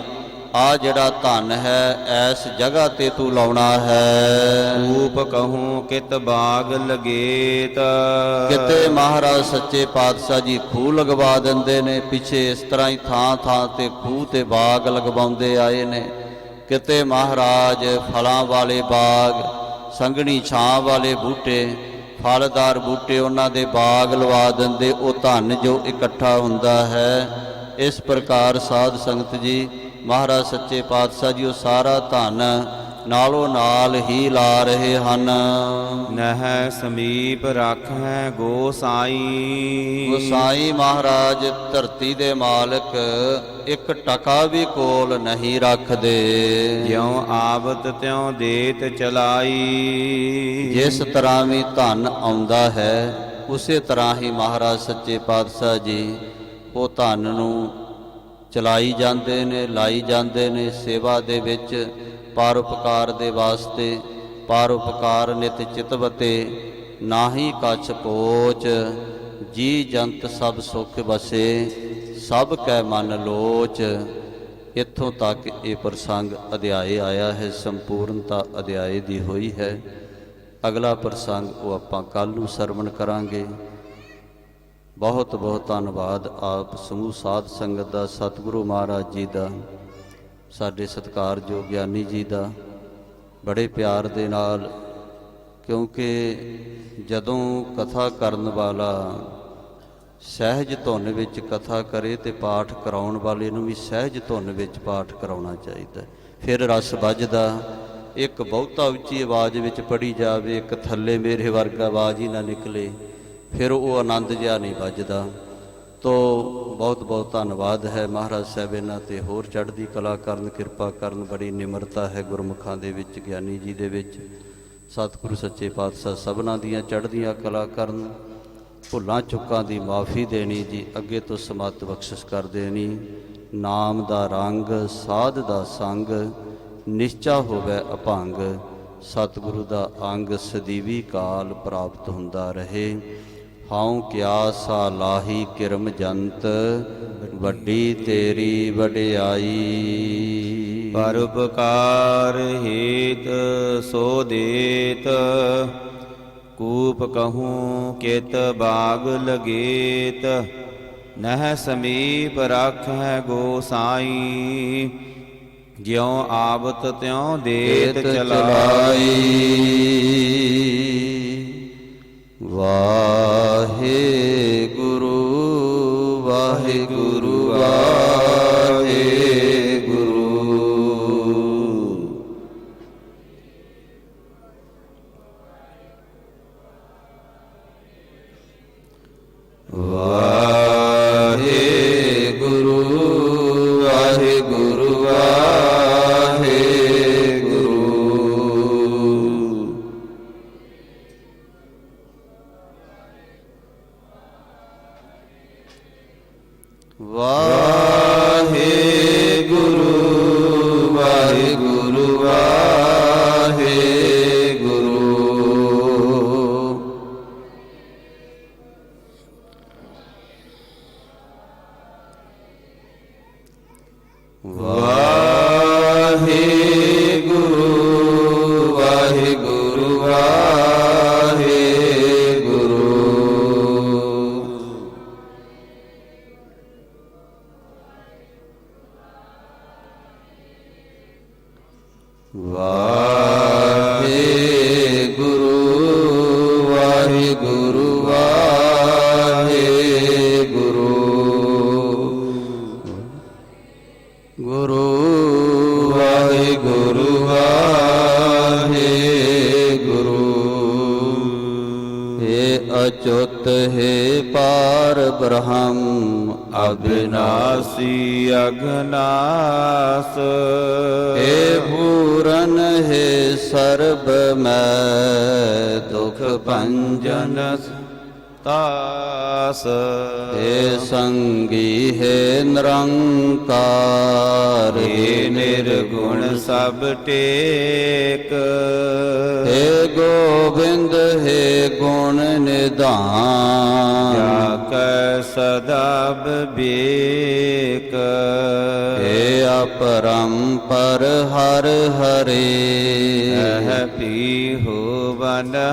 ਆ ਜਿਹੜਾ ਧਨ ਹੈ ਐਸ ਜਗ੍ਹਾ ਤੇ ਤੂੰ ਲਾਉਣਾ ਹੈ। ਰੂਪ ਕਹੂੰ ਕਿਤ ਬਾਗ ਲਗੇਤ, ਕਿਤੇ ਮਹਾਰਾਜ ਸੱਚੇ ਪਾਤਸ਼ਾਹ ਜੀ ਖੂਹ ਲਗਵਾ ਦਿੰਦੇ ਨੇ, ਪਿੱਛੇ ਇਸ ਤਰ੍ਹਾਂ ਹੀ ਥਾਂ ਥਾਂ ਤੇ ਖੂਹ ਤੇ ਬਾਗ ਲਗਵਾਉਂਦੇ ਆਏ ਨੇ। ਕਿਤੇ ਮਹਾਰਾਜ ਫਲਾਂ ਵਾਲੇ ਬਾਗ, ਸੰਘਣੀ ਛਾਂ ਵਾਲੇ ਬੂਟੇ, ਫਲਦਾਰ ਬੂਟੇ, ਉਹਨਾਂ ਦੇ ਬਾਗ ਲਵਾ ਦਿੰਦੇ। ਉਹ ਧਨ ਜੋ ਇਕੱਠਾ ਹੁੰਦਾ ਹੈ, ਇਸ ਪ੍ਰਕਾਰ ਸਾਧ ਸੰਗਤ ਜੀ ਮਹਾਰਾਜ ਸੱਚੇ ਪਾਤਸ਼ਾਹ ਜੀ ਉਹ ਸਾਰਾ ਧਨ ਨਾਲੋਂ ਨਾਲ ਹੀ ਲਾ ਰਹੇ ਹਨ। ਨਹਿ ਸਮੀਪ ਰੱਖੈ ਗੋਸਾਈ, ਗੋਸਾਈ ਮਹਾਰਾਜ ਧਰਤੀ ਦੇ ਮਾਲਕ ਇੱਕ ਟਕਾ ਵੀ ਕੋਲ ਨਹੀਂ ਰੱਖਦੇ। ਜਿਉ ਆਵਤ ਤਿਉ ਦੇਤ ਚਲਾਈ, ਜਿਸ ਤਰ੍ਹਾਂ ਵੀ ਧਨ ਆਉਂਦਾ ਹੈ ਉਸੇ ਤਰ੍ਹਾਂ ਹੀ ਮਹਾਰਾਜ ਸੱਚੇ ਪਾਤਸ਼ਾਹ ਜੀ ਉਹ ਧਨ ਨੂੰ ਚਲਾਈ ਜਾਂਦੇ ਨੇ, ਲਾਈ ਜਾਂਦੇ ਨੇ ਸੇਵਾ ਦੇ ਵਿੱਚ, ਪਰਉਪਕਾਰ ਦੇ ਵਾਸਤੇ। ਪਰਉਪਕਾਰ ਨਿਤ ਚਿਤਵਤੇ, ਨਾਹੀ ਕਛ ਪੋਚ, ਜੀ ਜੰਤ ਸਭ ਸੁਖ ਵਸੇ, ਸਭ ਕੈ ਮਨ ਲੋਚ। ਇੱਥੋਂ ਤੱਕ ਇਹ ਪ੍ਰਸੰਗ ਅਧਿਆਏ ਆਇਆ ਹੈ, ਸੰਪੂਰਨਤਾ ਅਧਿਆਏ ਦੀ ਹੋਈ ਹੈ। ਅਗਲਾ ਪ੍ਰਸੰਗ ਉਹ ਆਪਾਂ ਕੱਲ੍ਹ ਨੂੰ ਸਰਵਣ ਕਰਾਂਗੇ। ਬਹੁਤ ਬਹੁਤ ਧੰਨਵਾਦ ਆਪ ਸਮੂਹ ਸਾਧ ਸੰਗਤ ਦਾ, ਸਤਿਗੁਰੂ ਮਹਾਰਾਜ ਜੀ ਦਾ, ਸਾਡੇ ਸਤਿਕਾਰਯੋਗ ਗਿਆਨੀ ਜੀ ਦਾ। ਬੜੇ ਪਿਆਰ ਦੇ ਨਾਲ, ਕਿਉਂਕਿ ਜਦੋਂ ਕਥਾ ਕਰਨ ਵਾਲਾ ਸਹਿਜ ਧੁਨ ਵਿੱਚ ਕਥਾ ਕਰੇ ਤੇ ਪਾਠ ਕਰਾਉਣ ਵਾਲੇ ਨੂੰ ਵੀ ਸਹਿਜ ਧੁਨ ਵਿੱਚ ਪਾਠ ਕਰਾਉਣਾ ਚਾਹੀਦਾ, ਫਿਰ ਰਸ ਵੱਜਦਾ। ਇੱਕ ਬਹੁਤਾ ਉੱਚੀ ਆਵਾਜ਼ ਵਿੱਚ ਪੜ੍ਹੀ ਜਾਵੇ, ਇੱਕ ਥੱਲੇ ਮੇਰੇ ਵਰਗਾ ਆਵਾਜ਼ ਹੀ ਨਾ ਨਿਕਲੇ, ਫਿਰ ਉਹ ਆਨੰਦ ਜਿਹਾ ਨਹੀਂ ਵੱਜਦਾ। ਤੋ ਬਹੁਤ ਬਹੁਤ ਧੰਨਵਾਦ ਹੈ। ਮਹਾਰਾਜ ਸਾਹਿਬ ਇਹਨਾਂ 'ਤੇ ਹੋਰ ਚੜ੍ਹਦੀ ਕਲਾ ਕਰਨ, ਕਿਰਪਾ ਕਰਨ। ਬੜੀ ਨਿਮਰਤਾ ਹੈ ਗੁਰਮੁਖਾਂ ਦੇ ਵਿੱਚ, ਗਿਆਨੀ ਜੀ ਦੇ ਵਿੱਚ। ਸਤਿਗੁਰੂ ਸੱਚੇ ਪਾਤਸ਼ਾਹ ਸਭਨਾਂ ਦੀਆਂ ਚੜ੍ਹਦੀਆਂ ਕਲਾ ਕਰਨ, ਭੁੱਲਾਂ ਚੁੱਕਾਂ ਦੀ ਮਾਫੀ ਦੇਣੀ ਜੀ, ਅੱਗੇ ਤੋਂ ਸਮੱਤ ਬਖਸ਼ਿਸ਼ ਕਰ ਦੇਣੀ। ਨਾਮ ਦਾ ਰੰਗ, ਸਾਧ ਦਾ ਸੰਗ, ਨਿਸ਼ਚਾ ਹੋਵੇ ਅਭੰਗ। ਸਤਿਗੁਰੂ ਦਾ ਅੰਗ ਸਦੀਵੀ ਕਾਲ ਪ੍ਰਾਪਤ ਹੁੰਦਾ ਰਹੇ। ਹਉ ਕਿਆ ਸਾ ਲਾਹੀ ਕਿਰਮ ਜੰਤ, ਵੱਡੀ ਤੇਰੀ ਵਡਿਆਈ। ਪਰਉਪਕਾਰ ਹੇਤ ਸੋ ਦੇਤ, ਕੂਪ ਕਹੂੰ ਕਿਤ ਬਾਗ ਲਗੇਤ। ਨਹਿ ਸਮੀਪ ਰਾਖੈ ਗੋਸਾਈ, ਜਿਉ ਆਵਤ ਤਿਉ ਦੇਤ ਚਲਾਈ। ਵਾਹਿਗੁਰੂ ਵਾਹਿਗੁਰੂ ਵਾਹਿਗੁਰੂ। ਵਾਹਿਗੁਰੂ ਵਾਹਿਗੁਰੂ ਵਾਹਿਗੁਰੂ। ਵਾਹਿਗੁਰੂ ਵਾਹਿਗੁਰੂ ਵਾਹਿਗੁਰੂ। ਵਾਹਿਗੁਰੂ ਵਾਹਿਗੁਰੂ ਵਾਹਿਗੁਰੂ। ਵਾਹਿਗੁਰੂ ਵਾਹਿਗੁਰੂ ਵਾਹਿਗੁਰੂ। ਗੁਰੂ ਵਾਹਿਗੁਰੂ ਵਾਹਿਗੁਰੂ। ਹੇ ਅਚੁੱਤ ਹੈ ਪਾਰ ਬ੍ਰਹਮ, ਅਬਿਨਾਸੀ ਅਗਨਾਸ। ਹੇ ਪੂਰਨ ਹੈ ਸਰਬ ਮੈਂ, ਦੁਖ ਭੰਜਨ ਤਾਸ। ਹੇ ਸੰਗੀ ਹੈ ਨਿਰੰਕਾਰ, ਹੇ ਨਿਰਗੁਣ ਸਭ ਟੇਕ। ਹੇ ਗੋਬਿੰਦ ਹੈ ਗੁਣ ਨਿਧਾਨ, ਜਾ ਕੈ ਸਦਾ ਬਿਬੇਕ। ਹੇ ਅਪਰੰਪਰ ਹਰ ਹਰੇ, ਅਹ ਪੀ ਹੋਵਨਹਾਰ।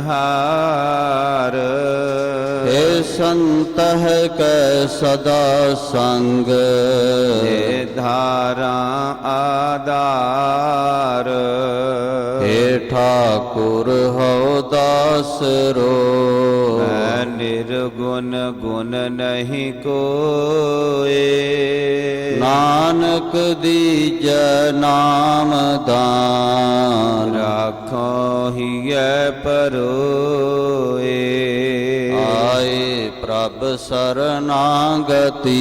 ਹੇ ਸੰਤਹ ਕੈ ਸਦਾ ਸੰਗ, ਹੇ ਧਾਰਾ ਆਧਾਰ। ਹੇ ਠਾਕੁਰ ਹਉ ਦਾਸਰੋ, ਮੈਂ ਨਿਰਗੁਣ ਗੁਣ ਨਹੀਂ ਕੋਏ। ਨਾਨਕ ਦੀਜੈ ਨਾਮ ਦਾਨ, ਰਾਖੋ ਹੀਐ ਪਰੋਏ। ਆਏ ਪ੍ਰਭ ਸਰਨਾਗਤੀ,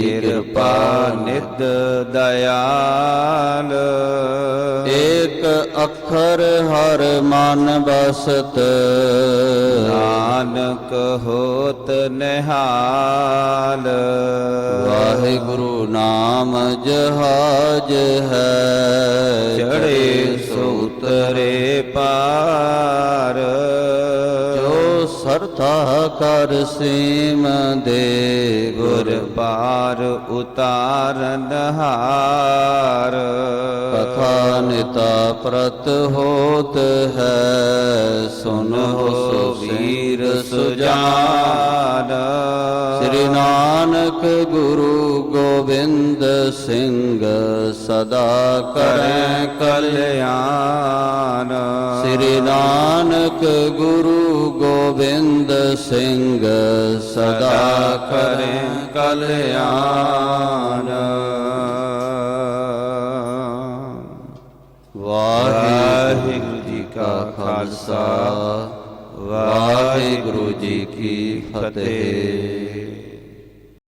ਕਿਰਪਾ ਨਿਧ ਦਇਆਲ। ਏਕ ਅੱਖਰ ਹਰ ਮਨ ਬਸਤ, ਨਾਨਕ ਹੋਤ ਨਿਹਾਲ। ਵਾਹਿਗੁਰੂ ਨਾਮ ਜਹਾਜ ਹੈ, ਚੜੇ ਸੋ ਉਤਰੇ ਪਾਰ। ਜੋ ਸਰਥਾ ਕਰ ਸੀਮ ਦੇ, ਗੁਰ ਪਾਰ ਉਤਾਰਨ ਹਾਰ। ਕਥਾ ਨਿਤਾ ਪ੍ਰਤ ਹੋਤ ਹੈ, ਸੁਨਹੁ ਸੋ ਵੀਰ ਸੁਜਾਨ। ਸ੍ਰੀ ਨਾਨਕ ਗੁਰੂ ਗੋਬਿੰਦ ਸਿੰਘ ਸਦਾ ਕਰੈ ਕਰੈ ਕਲਿਆਣ। ਸ੍ਰੀ ਨਾਨਕ ਗੁਰੂ ਗੋਬਿੰਦ ਸਿੰਘ ਸਦਾ ਕਰੈ ਕਲਿਆਣ। ਵਾਹਿਗੁਰੂ ਜੀ ਕਾ ਖਾਲਸਾ ਵਾਹਿਗੁਰੂ ਜੀ ਕੀ ਫਤਿਹ।